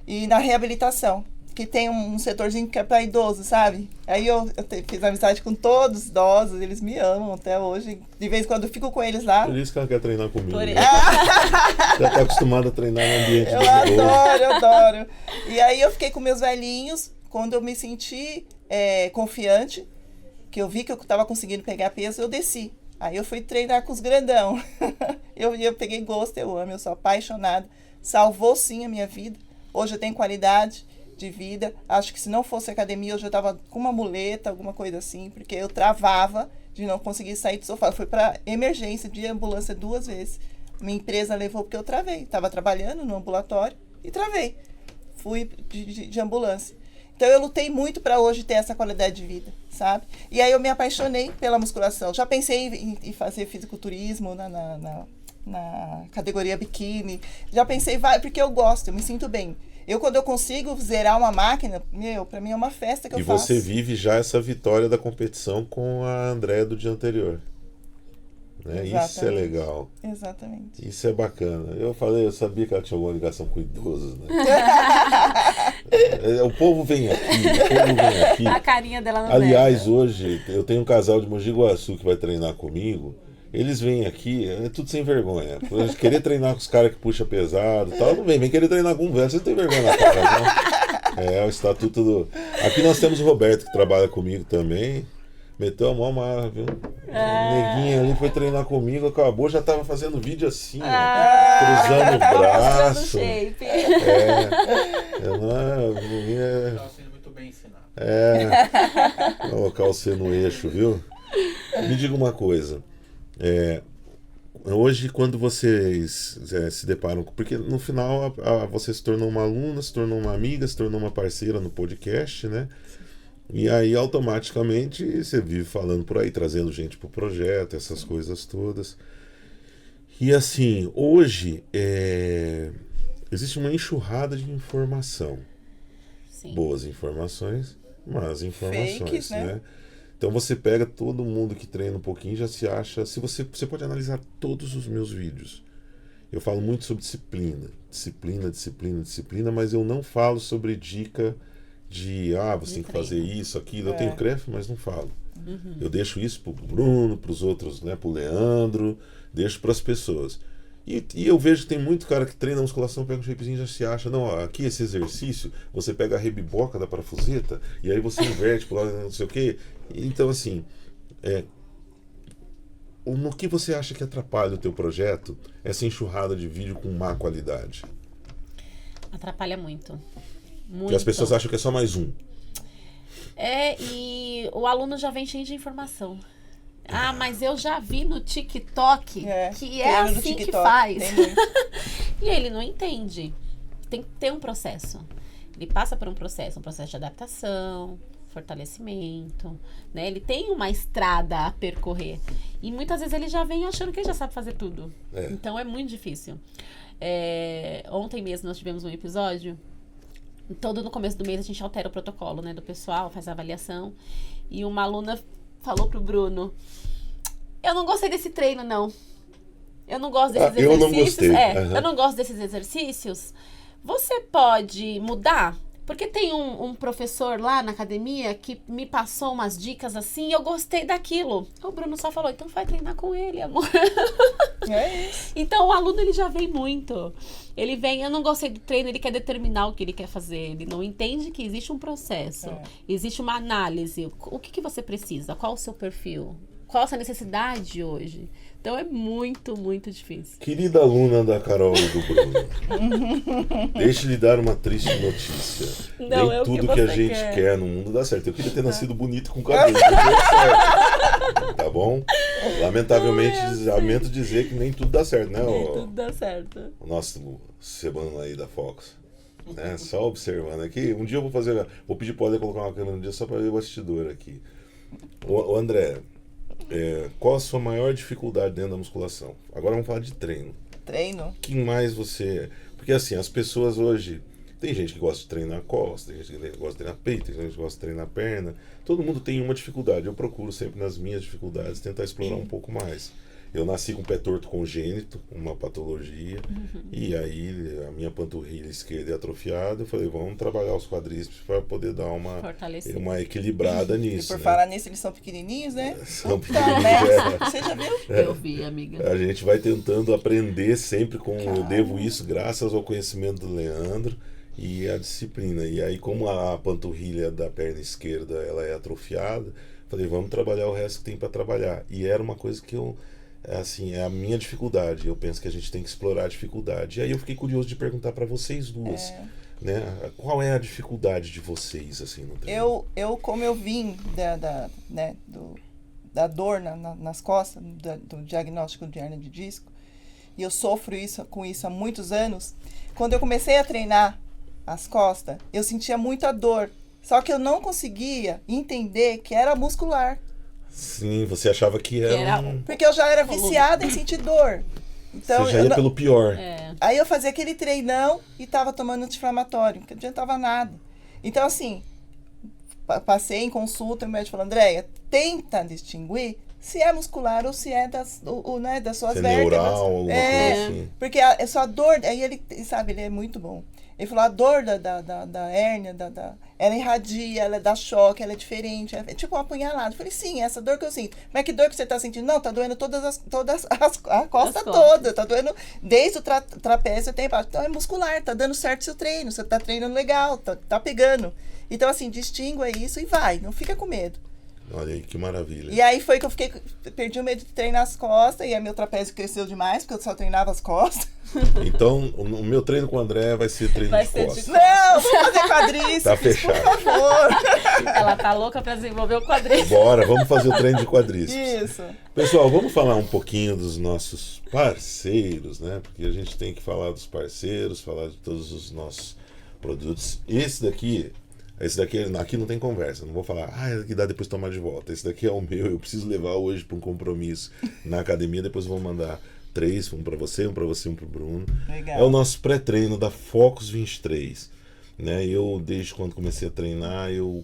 e na reabilitação, que tem um setorzinho que é para idoso, sabe? Aí eu fiz amizade com todos os idosos, eles me amam até hoje. De vez em quando eu fico com eles lá.
Por isso que ela quer treinar comigo. Né? Já está acostumada a treinar no ambiente de
eu adoro. E aí eu fiquei com meus velhinhos, quando eu me senti confiante, que eu vi que eu estava conseguindo pegar peso, eu desci. Aí eu fui treinar com os grandão. eu peguei gosto, eu amo, eu sou apaixonada. Salvou sim a minha vida. Hoje eu tenho qualidade de vida. Acho que se não fosse academia, hoje eu estava com uma muleta, alguma coisa assim, porque eu travava de não conseguir sair do sofá. Fui para emergência de ambulância 2 vezes. Minha empresa levou porque eu travei. Estava trabalhando no ambulatório e travei. Fui de ambulância. Então eu lutei muito para hoje ter essa qualidade de vida, sabe? E aí eu me apaixonei pela musculação. Já pensei em fazer fisiculturismo na categoria biquíni. Já pensei, porque eu gosto, eu me sinto bem. Quando eu consigo zerar uma máquina, pra mim é uma festa que eu faço.
E você vive já essa vitória da competição com a Andréa do dia anterior. Né? Isso é legal.
Exatamente.
Isso é bacana. Eu sabia que ela tinha alguma ligação com idosos, né? O povo vem aqui.
A carinha dela não
Aliás, hoje eu tenho um casal de Mogi Guaçu que vai treinar comigo. Eles vêm aqui, é tudo sem vergonha. Querer treinar com os caras que puxa pesado e tal, não vem querer treinar com um velho. Você não tem vergonha na cara, não. É o estatuto do... Aqui nós temos o Roberto, que trabalha comigo também. Meteu a mão marra, viu? O neguinho ali foi treinar comigo, acabou, já tava fazendo vídeo assim, cruzando o braço.
Tá sendo muito bem ensinado.
Colocar você no eixo, viu? Me diga uma coisa. Hoje, quando vocês se deparam... Porque no final você se tornou uma aluna, se tornou uma amiga, se tornou uma parceira no podcast, né? E aí, automaticamente, você vive falando por aí, trazendo gente pro projeto, essas coisas todas. E assim, hoje, existe uma enxurrada de informação.
Sim.
Boas informações, más informações,
Fakes, né?
Então você pega todo mundo que treina um pouquinho e já se acha... Se você pode analisar todos os meus vídeos. Eu falo muito sobre disciplina, mas eu não falo sobre dica... você tem que fazer isso, aquilo. Eu tenho CREF, mas não falo. Eu deixo isso pro Bruno, pros outros, né, pro Leandro, deixo pras pessoas. E eu vejo que tem muito cara que treina musculação, pega um shapezinho e já se acha, não, ó, aqui esse exercício, você pega a rebiboca da parafuseta e aí você inverte pro lado, não sei o quê. Então, assim, no que você acha que atrapalha o teu projeto essa enxurrada de vídeo com má qualidade?
Atrapalha muito.
Porque as pessoas acham que é só mais um.
E o aluno já vem cheio de informação. Mas eu já vi no TikTok que é assim que faz. E ele não entende. Tem que ter um processo. Ele passa por um processo de adaptação, fortalecimento, né? Ele tem uma estrada a percorrer. E muitas vezes ele já vem achando que ele já sabe fazer tudo. Então é muito difícil. Ontem mesmo nós tivemos um episódio. Todo no começo do mês a gente altera o protocolo, né, do pessoal, faz a avaliação. E uma aluna falou pro Bruno: eu não gostei desse treino, não. Eu não gosto desses exercícios.
Eu não gostei.
Eu não gosto desses exercícios. Você pode mudar? Porque tem um professor lá na academia que me passou umas dicas assim e eu gostei daquilo. O Bruno só falou: então vai treinar com ele, amor.
É isso.
Então o aluno ele já vem muito. Ele vem, eu não gostei do treino, ele quer determinar o que ele quer fazer. Ele não entende que existe um processo, existe uma análise. O que você precisa? Qual o seu perfil? Qual a sua necessidade hoje? Então é muito, muito difícil.
Querida aluna da Carol e do Bruno, deixe-lhe dar uma triste notícia.
Não,
nem
é o
tudo
que
que a
você
gente
quer.
quer no mundo dá certo. Eu queria ter nascido bonito com cabelo, não deu certo. Tá bom? Lamentavelmente, lamento dizer que nem tudo dá certo, né?
Nem tudo dá certo.
O nosso Sebano aí da Fox. Né? Só observando aqui. Um dia eu vou pedir para ele colocar uma câmera no dia só para ver o bastidor aqui. O André, qual a sua maior dificuldade dentro da musculação? Agora vamos falar de treino.
Treino?
O que mais você... Porque assim, as pessoas hoje... Tem gente que gosta de treinar costa, tem gente que gosta de treinar peito, tem gente que gosta de treinar perna. Todo mundo tem uma dificuldade. Eu procuro sempre nas minhas dificuldades tentar explorar um pouco mais. Eu nasci com pé torto congênito, uma patologia, e aí a minha panturrilha esquerda é atrofiada. Eu falei, vamos trabalhar os quadríceps para poder dar uma equilibrada nisso.
E por falar nisso, eles são pequenininhos, né?
São pequenininhos.
Você já viu?
Eu vi, amiga.
A gente vai tentando aprender sempre eu devo isso graças ao conhecimento do Leandro e a disciplina. E aí, como a panturrilha da perna esquerda ela é atrofiada, falei, vamos trabalhar o resto que tem para trabalhar. E era uma coisa que é a minha dificuldade. Eu penso que a gente tem que explorar a dificuldade. E aí eu fiquei curioso de perguntar para vocês duas, né? Qual é a dificuldade de vocês assim no treino?
Como eu vim da dor nas costas, do diagnóstico de hernia de disco, e eu sofro com isso há muitos anos. Quando eu comecei a treinar as costas, eu sentia muita dor. Só que eu não conseguia entender que era muscular.
Sim, você achava que era
Porque eu já era viciada em sentir dor. Então,
Você já ia pelo pior.
Aí eu fazia aquele treinão e tava tomando anti-inflamatório, que não adiantava nada. Então, assim, passei em consulta, o médico falou, Andréia, tenta distinguir se é muscular ou se é das suas
se é
vértebras.
neural, alguma coisa assim.
Porque a sua dor, aí ele, sabe, ele é muito bom. Ele falou, a dor da hérnia, ela irradia, ela dá choque, ela é diferente, é tipo um apunhalado. Eu falei, sim, essa dor que eu sinto. Mas que dor que você está sentindo? Não, tá doendo a costa toda, tá doendo desde o trapézio até embaixo. Então é muscular, tá dando certo seu treino, você tá treinando legal, tá pegando. Então assim, distingua isso e vai, não fica com medo.
Olha aí, que maravilha.
E aí foi que eu perdi o medo de treinar as costas, e aí meu trapézio cresceu demais, porque eu só treinava as costas.
Então, o meu treino com o André vai ser treino de costas.
Não, vou fazer quadríceps,
Tá fechado.
por favor.
Ela tá louca pra desenvolver o quadríceps.
Bora, vamos fazer o treino de quadríceps.
Isso.
Pessoal, vamos falar um pouquinho dos nossos parceiros, né? Porque a gente tem que falar dos parceiros, falar de todos os nossos produtos. Esse daqui aqui não tem conversa, não vou falar, esse daqui dá depois tomar de volta. Esse daqui é o meu, eu preciso levar hoje para um compromisso na academia, depois eu vou mandar 3, um para você, um para você, um para o Bruno.
Legal.
É o nosso pré-treino da Focus 23, né? Eu, desde quando comecei a treinar, eu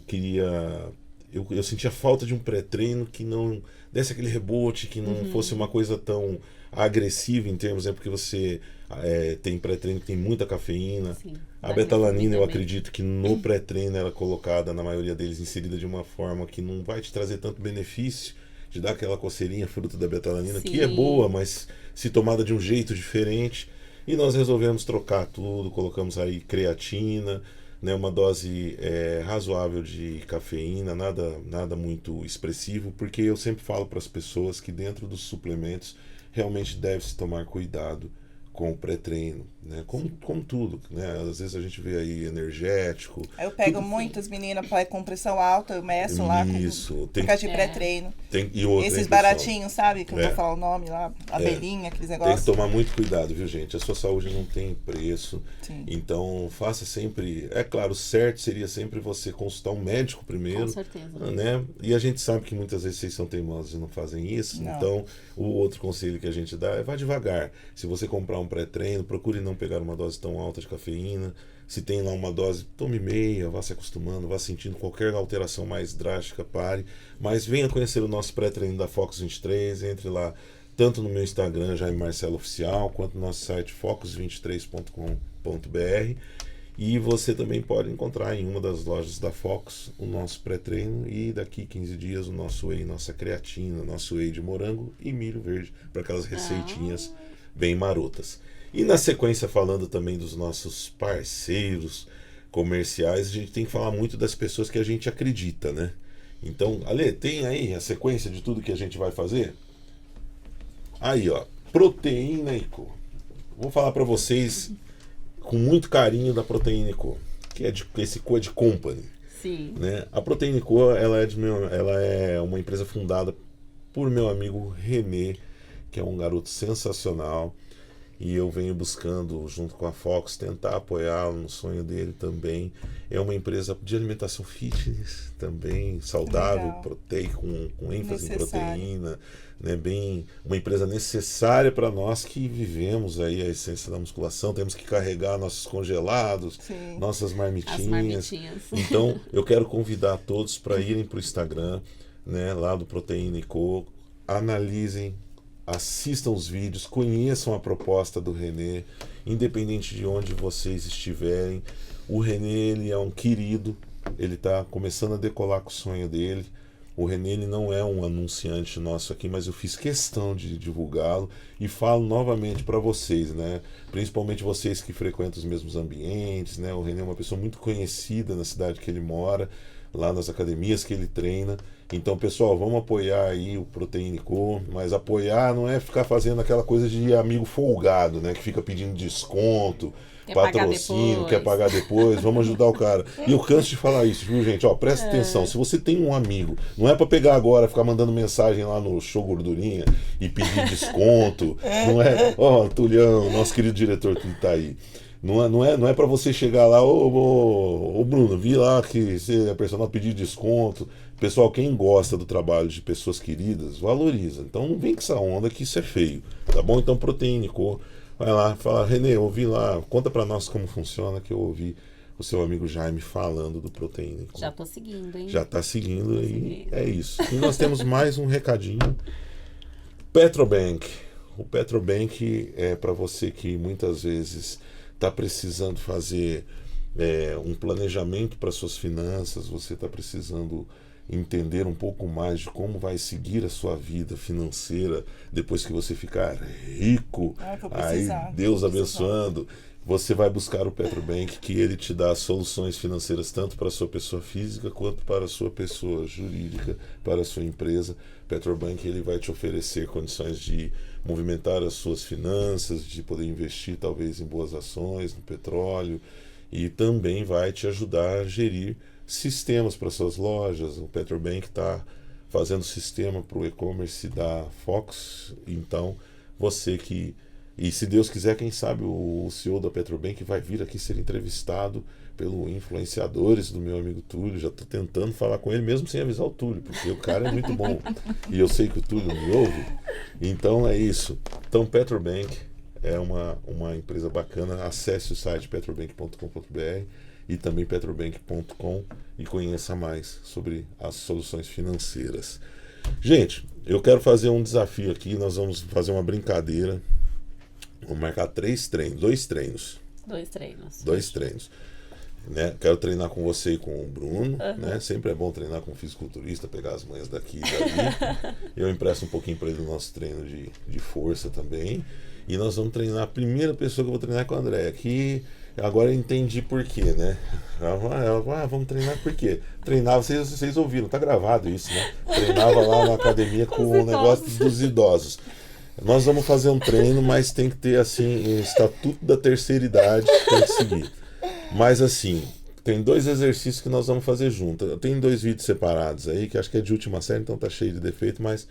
sentia falta de um pré-treino que não desse aquele rebote, que não fosse uma coisa tão agressiva em termos, porque você tem pré-treino que tem muita cafeína.
Sim,
a betalanina, eu acredito que no pré-treino ela é colocada, na maioria deles, inserida de uma forma que não vai te trazer tanto benefício, de dar aquela coceirinha fruto da betalanina,
Sim.
que é boa, mas se tomada de um jeito diferente. E nós resolvemos trocar tudo, colocamos aí creatina, né, uma dose razoável de cafeína, nada muito expressivo, porque eu sempre falo para as pessoas que dentro dos suplementos realmente deve-se tomar cuidado com o pré-treino, né? Como tudo, né? Às vezes a gente vê aí energético.
Eu pego muitas meninas com pressão alta, eu meço lá por causa de pré-treino.
E outra,
esses baratinhos, sabe? Que eu não vou falar o nome lá, abelhinha, aqueles negócios.
Tem que tomar muito cuidado, viu, gente? A sua saúde não tem preço.
Sim.
Então, faça sempre... É claro, o certo seria sempre você consultar um médico primeiro.
Com certeza.
Né? E a gente sabe que muitas vezes vocês são teimosos e não fazem isso.
Não.
Então, o outro conselho que a gente dá é vá devagar. Se você comprar um pré-treino, procure não pegar uma dose tão alta de cafeína. Se tem lá uma dose, tome meia, vá se acostumando, vá sentindo qualquer alteração mais drástica, pare. Mas venha conhecer o nosso pré-treino da Focus 23, entre lá tanto no meu Instagram, Jaime Marcelo Oficial, quanto no nosso site focus23.com.br. E você também pode encontrar em uma das lojas da Focus o nosso pré-treino e daqui 15 dias o nosso whey, nossa creatina, nosso whey de morango e milho verde, para aquelas receitinhas bem marotas. E na sequência, falando também dos nossos parceiros comerciais, a gente tem que falar muito das pessoas que a gente acredita, né? Então, Ale, tem aí a sequência de tudo que a gente vai fazer? Aí, ó, Proteína ECO. Vou falar para vocês com muito carinho da Proteína ECO, que esse Co é de Company.
Sim.
Né? A Proteína ECO, ela é uma empresa fundada por meu amigo René, que é um garoto sensacional. E eu venho buscando, junto com a Focus, tentar apoiá-lo no sonho dele também. É uma empresa de alimentação fitness também, saudável, proteica, com ênfase em proteína. Né? Uma empresa necessária para nós que vivemos aí a essência da musculação. Temos que carregar nossos congelados, nossas marmitinhas. Então, eu quero convidar todos para irem para o Instagram, né, lá do Proteína ECO, analisem, assistam os vídeos, conheçam a proposta do René, independente de onde vocês estiverem. O René, ele é um querido, ele está começando a decolar com o sonho dele. O René, ele não é um anunciante nosso aqui, mas eu fiz questão de divulgá-lo e falo novamente para vocês, né? Principalmente vocês que frequentam os mesmos ambientes, né? O René é uma pessoa muito conhecida na cidade que ele mora, lá nas academias que ele treina. Então, pessoal, vamos apoiar aí o Proteína ECO, mas apoiar não é ficar fazendo aquela coisa de amigo folgado, né? Que fica pedindo desconto, patrocínio, quer pagar depois, vamos ajudar o cara. E eu canso de falar isso, viu, gente? Ó, presta atenção, se você tem um amigo, não é para pegar agora, ficar mandando mensagem lá no Show Gordurinha e pedir desconto, não é? Ó, Tulião, nosso querido diretor que tá aí. Não é para você chegar lá, ô Bruno, vi lá que a personal pediu desconto. Pessoal, quem gosta do trabalho de pessoas queridas, valoriza. Então não vem com essa onda que isso é feio, tá bom? Então Proteínico, vai lá, fala, Renê, eu ouvi lá, conta para nós como funciona, que eu ouvi o seu amigo Jaime falando do Proteínico.
Já tô seguindo, hein?
Já tá seguindo e é isso. E nós temos mais um recadinho. Petrobank. O Petrobank é para você que muitas vezes está precisando fazer um planejamento para suas finanças, você está precisando entender um pouco mais de como vai seguir a sua vida financeira depois que você ficar rico, aí Deus abençoando, você vai buscar o Petrobank, que ele te dá soluções financeiras tanto para a sua pessoa física quanto para a sua pessoa jurídica, para a sua empresa. Petrobank ele vai te oferecer condições de movimentar as suas finanças, de poder investir talvez em boas ações, no petróleo, e também vai te ajudar a gerir sistemas para suas lojas. O Petrobank está fazendo sistema para o e-commerce da Fox, então você que... E se Deus quiser, quem sabe o CEO da Petrobank vai vir aqui ser entrevistado pelo influenciadores do meu amigo Túlio. Já estou tentando falar com ele mesmo sem avisar o Túlio, porque o cara é muito bom. E eu sei que o Túlio me ouve. Então é isso. Então Petrobank é uma empresa bacana. Acesse o site petrobank.com.br e também petrobank.com e conheça mais sobre as soluções financeiras. Gente, eu quero fazer um desafio aqui. Nós vamos fazer uma brincadeira. Vou marcar 2 treinos. 2 treinos. Né? Quero treinar com você e com o Bruno. Né? Sempre é bom treinar com um fisiculturista, pegar as manhas daqui e dali. Eu empresto um pouquinho para ele do nosso treino de força também. E nós vamos treinar. A primeira pessoa que eu vou treinar é com a Andréia, que agora eu entendi por quê, né? Ela vamos treinar por quê? Treinava, vocês ouviram, tá gravado isso, né? Treinava lá na academia com o negócio dos idosos. Nós vamos fazer um treino, mas tem que ter assim, estatuto da terceira idade, tem que seguir. Mas assim, tem 2 exercícios que nós vamos fazer junto. Tem 2 vídeos separados aí, que acho que é de última série, então tá cheio de defeito, mas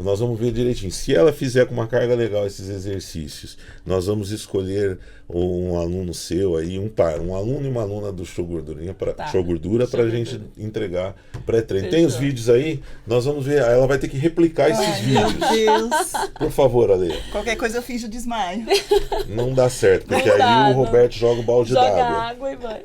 nós vamos ver direitinho. Se ela fizer com uma carga legal esses exercícios, nós vamos escolher um aluno seu aí, um aluno e uma aluna do Show Gordurinha Show Gordura para a gente entregar pré-treino. Tem os vídeos aí, nós vamos ver. Ela vai ter que replicar esses vídeos.
Meu Deus.
Por favor, Ale.
Qualquer coisa eu finjo desmaio.
Não dá certo, porque aí o Roberto joga o balde d'água.
Joga água e vai.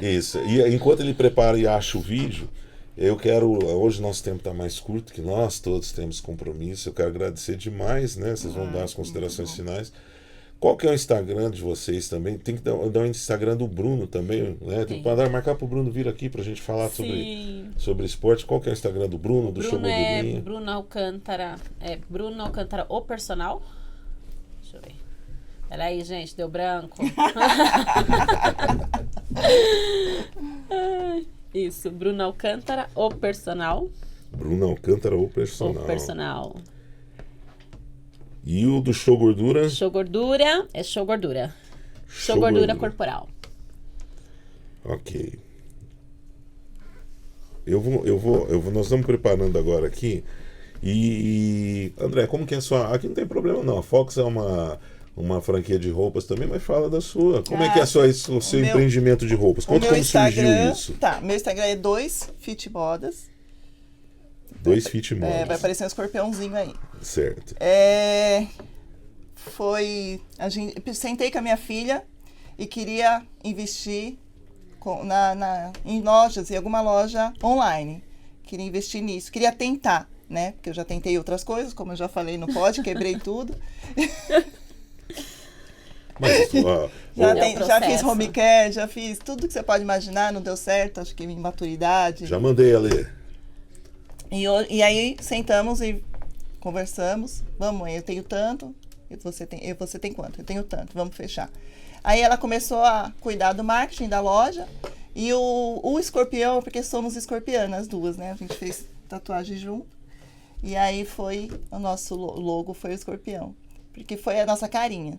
Isso. E enquanto ele prepara e acha o vídeo, eu quero, hoje nosso tempo está mais curto, que nós todos temos compromisso. Eu quero agradecer demais, né? Vocês vão dar as considerações finais. Qual que é o Instagram de vocês também? Tem que dar o Instagram do Bruno também, né? Tem que marcar para o Bruno vir aqui para a gente falar sobre esporte. Qual que é o Instagram do Bruno, do Show Gordurinha?
É Bruno Alcântara. É Bruno Alcântara, o personal. Deixa eu ver. Peraí, gente, deu branco. Isso, Bruno Alcântara, o personal.
Bruno Alcântara, o personal.
O personal.
E o do Show Gordura?
Show Gordura é Show Gordura. Show Gordura corporal.
Ok. Nós estamos preparando agora aqui. E André, como que é a sua... Aqui não tem problema não. A Fox é uma franquia de roupas também, mas fala da sua. Como é que é o seu empreendimento de roupas? Conta como surgiu isso.
Tá, meu Instagram é 2 Fitmodas.
2 Fitmodas.
Vai aparecer um escorpiãozinho aí.
Certo.
Sentei com a minha filha e queria investir em lojas, em alguma loja online. Queria investir nisso, queria tentar, né? Porque eu já tentei outras coisas, como eu já falei no pod, quebrei tudo.
Mas,
já fiz home care, já fiz tudo que você pode imaginar, não deu certo, acho que minha imaturidade.
Já mandei a ler.
E aí sentamos e conversamos. Vamos, eu tenho tanto, você tem quanto? Eu tenho tanto, vamos fechar. Aí ela começou a cuidar do marketing da loja. E o escorpião, porque somos escorpianas duas, né? A gente fez tatuagem junto. E aí o nosso logo foi o escorpião. Porque foi a nossa carinha.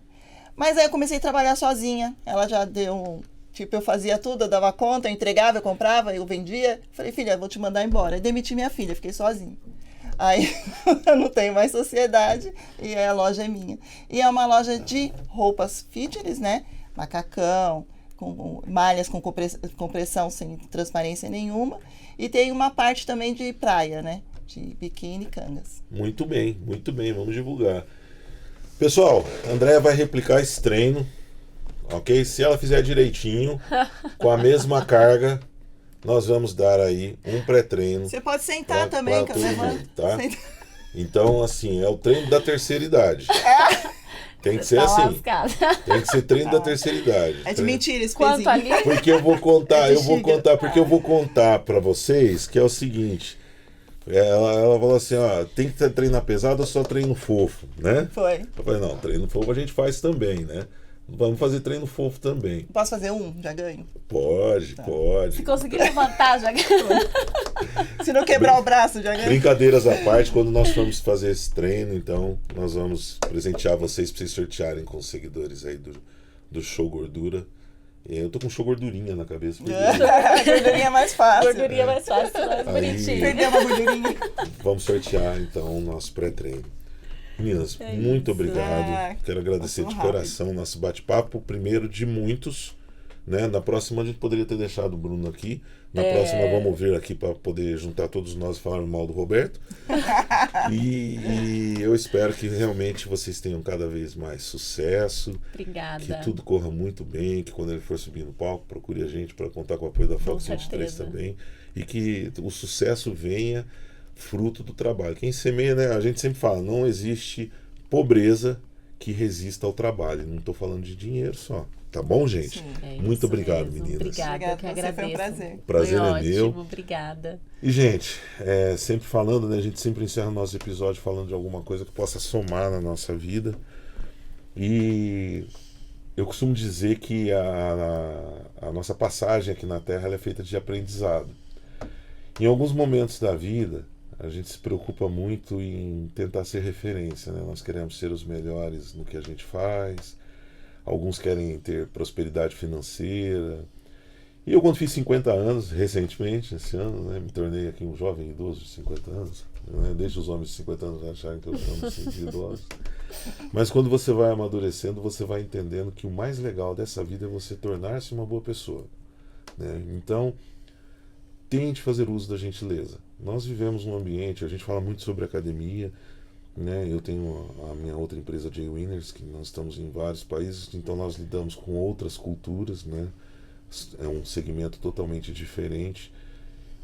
Mas aí eu comecei a trabalhar sozinha. Ela já deu tipo, eu fazia tudo, eu dava conta, eu entregava, eu comprava, eu vendia. Falei, filha, eu vou te mandar embora. Aí demiti minha filha, fiquei sozinha. Aí eu não tenho mais sociedade e a loja é minha. E é uma loja de roupas fitness, né? macacão, com malhas com compressão sem transparência nenhuma. E tem uma parte também de praia, né? De biquíni e cangas.
Muito bem, vamos divulgar. Pessoal, a Andréia vai replicar esse treino, ok? Se ela fizer direitinho, com a mesma carga, nós vamos dar aí um pré-treino.
Você pode sentar também, que eu levanto.
Tá? Então, assim, é o treino da terceira idade. Tem que ser
Tá
assim.
lascada.
Tem que ser treino da terceira idade.
É de mentira esse
Quanto
pezinho.
ali?
Porque eu vou contar para vocês que é o seguinte. Ela falou assim, ó, tem que treinar pesado ou só treino fofo, né?
Foi.
Eu falei, não, treino fofo a gente faz também, né? Vamos fazer treino fofo também.
Posso fazer um? Já ganho?
Pode.
Se conseguir levantar, já
Se não quebrar o braço, já ganho.
Brincadeiras à parte, quando nós formos fazer esse treino, então, nós vamos presentear vocês para vocês sortearem com os seguidores aí do Show Gordura. Eu tô com show gordurinha na cabeça.
Gordurinha é mais fácil.
Gordurinha mais fácil, mais
Aí-
bonitinho.
Perdeu uma gordurinha.
Vamos sortear, então, o nosso pré-treino. Meninas,
É
muito
isso.
obrigado. Quero agradecer de
passou
coração nosso bate-papo, primeiro de muitos. Né? Na próxima a gente poderia ter deixado o Bruno aqui. Na próxima vamos vir aqui para poder juntar todos nós e falar mal do Roberto. E eu espero que realmente vocês tenham cada vez mais sucesso.
Obrigada.
Que tudo corra muito bem, que quando ele for subir no palco, procure a gente para contar com o apoio da Fox 23
certeza.
também. E que o sucesso venha fruto do trabalho. Quem semeia, né? A gente sempre fala, não existe pobreza que resista ao trabalho. Não estou falando de dinheiro só. Tá bom, gente?
Sim.
É isso
Muito obrigado,
mesmo.
meninas.
Obrigada, eu que
Obrigada, você foi um
agradeço.
prazer.
O prazer
Foi
é
ótimo,
meu.
obrigada.
E, gente, sempre falando, né? A gente sempre encerra o nosso episódio falando de alguma coisa que possa somar na nossa vida. E eu costumo dizer que a nossa passagem aqui na Terra ela é feita de aprendizado. Em alguns momentos da vida, a gente se preocupa muito em tentar ser referência, né? Nós queremos ser os melhores no que a gente faz. Alguns querem ter prosperidade financeira. E eu, quando fiz 50 anos, recentemente, esse ano, né, me tornei aqui um jovem idoso de 50 anos. Né? Deixa os homens de 50 anos acharem que eu me sinto idoso. Mas quando você vai amadurecendo, você vai entendendo que o mais legal dessa vida é você tornar-se uma boa pessoa. Né? Então, tente fazer uso da gentileza. Nós vivemos num ambiente, a gente fala muito sobre academia, né? Eu tenho a minha outra empresa, J-Winners, que nós estamos em vários países, então nós lidamos com outras culturas, né? É um segmento totalmente diferente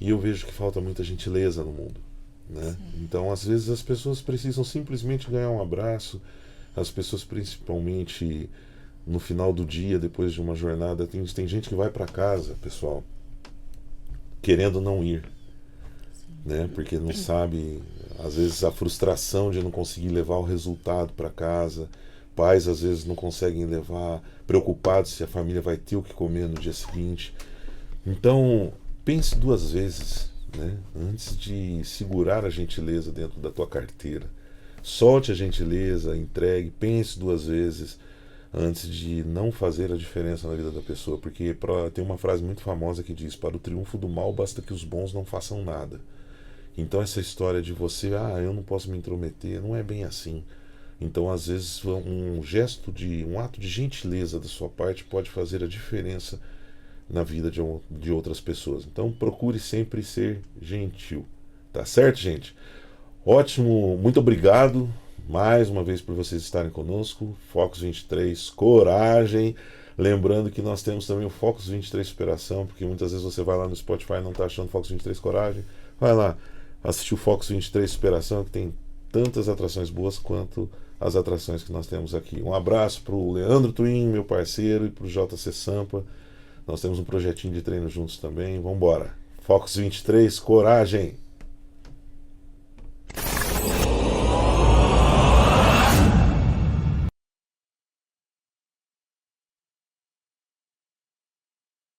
e eu vejo que falta muita gentileza no mundo, né? Então, às vezes, as pessoas precisam simplesmente ganhar um abraço, as pessoas, principalmente no final do dia, depois de uma jornada, tem gente que vai para casa, pessoal, querendo não ir, né? Porque não sabe, às vezes, a frustração de não conseguir levar o resultado para casa. Pais, às vezes, não conseguem levar, preocupados se a família vai ter o que comer no dia seguinte. Então, pense duas vezes, né? Antes de segurar a gentileza dentro da tua carteira. Solte a gentileza, entregue, pense duas vezes antes de não fazer a diferença na vida da pessoa. Porque tem uma frase muito famosa que diz: para o triunfo do mal basta que os bons não façam nada. Então essa história de você, eu não posso me intrometer, não é bem assim. Então, às vezes, um ato de gentileza da sua parte pode fazer a diferença na vida de outras pessoas. Então, procure sempre ser gentil. Tá certo, gente? Ótimo, muito obrigado mais uma vez por vocês estarem conosco. Focus 23, coragem. Lembrando que nós temos também o Focus 23 Superação, porque muitas vezes você vai lá no Spotify e não está achando Focus 23 Coragem. Vai lá, assistir o Focus 23 Superação, que tem tantas atrações boas quanto as atrações que nós temos aqui. Um abraço para o Leandro Twin, meu parceiro, e para o JC Sampa. Nós temos um projetinho de treino juntos também. Vamos embora. Focus 23, coragem!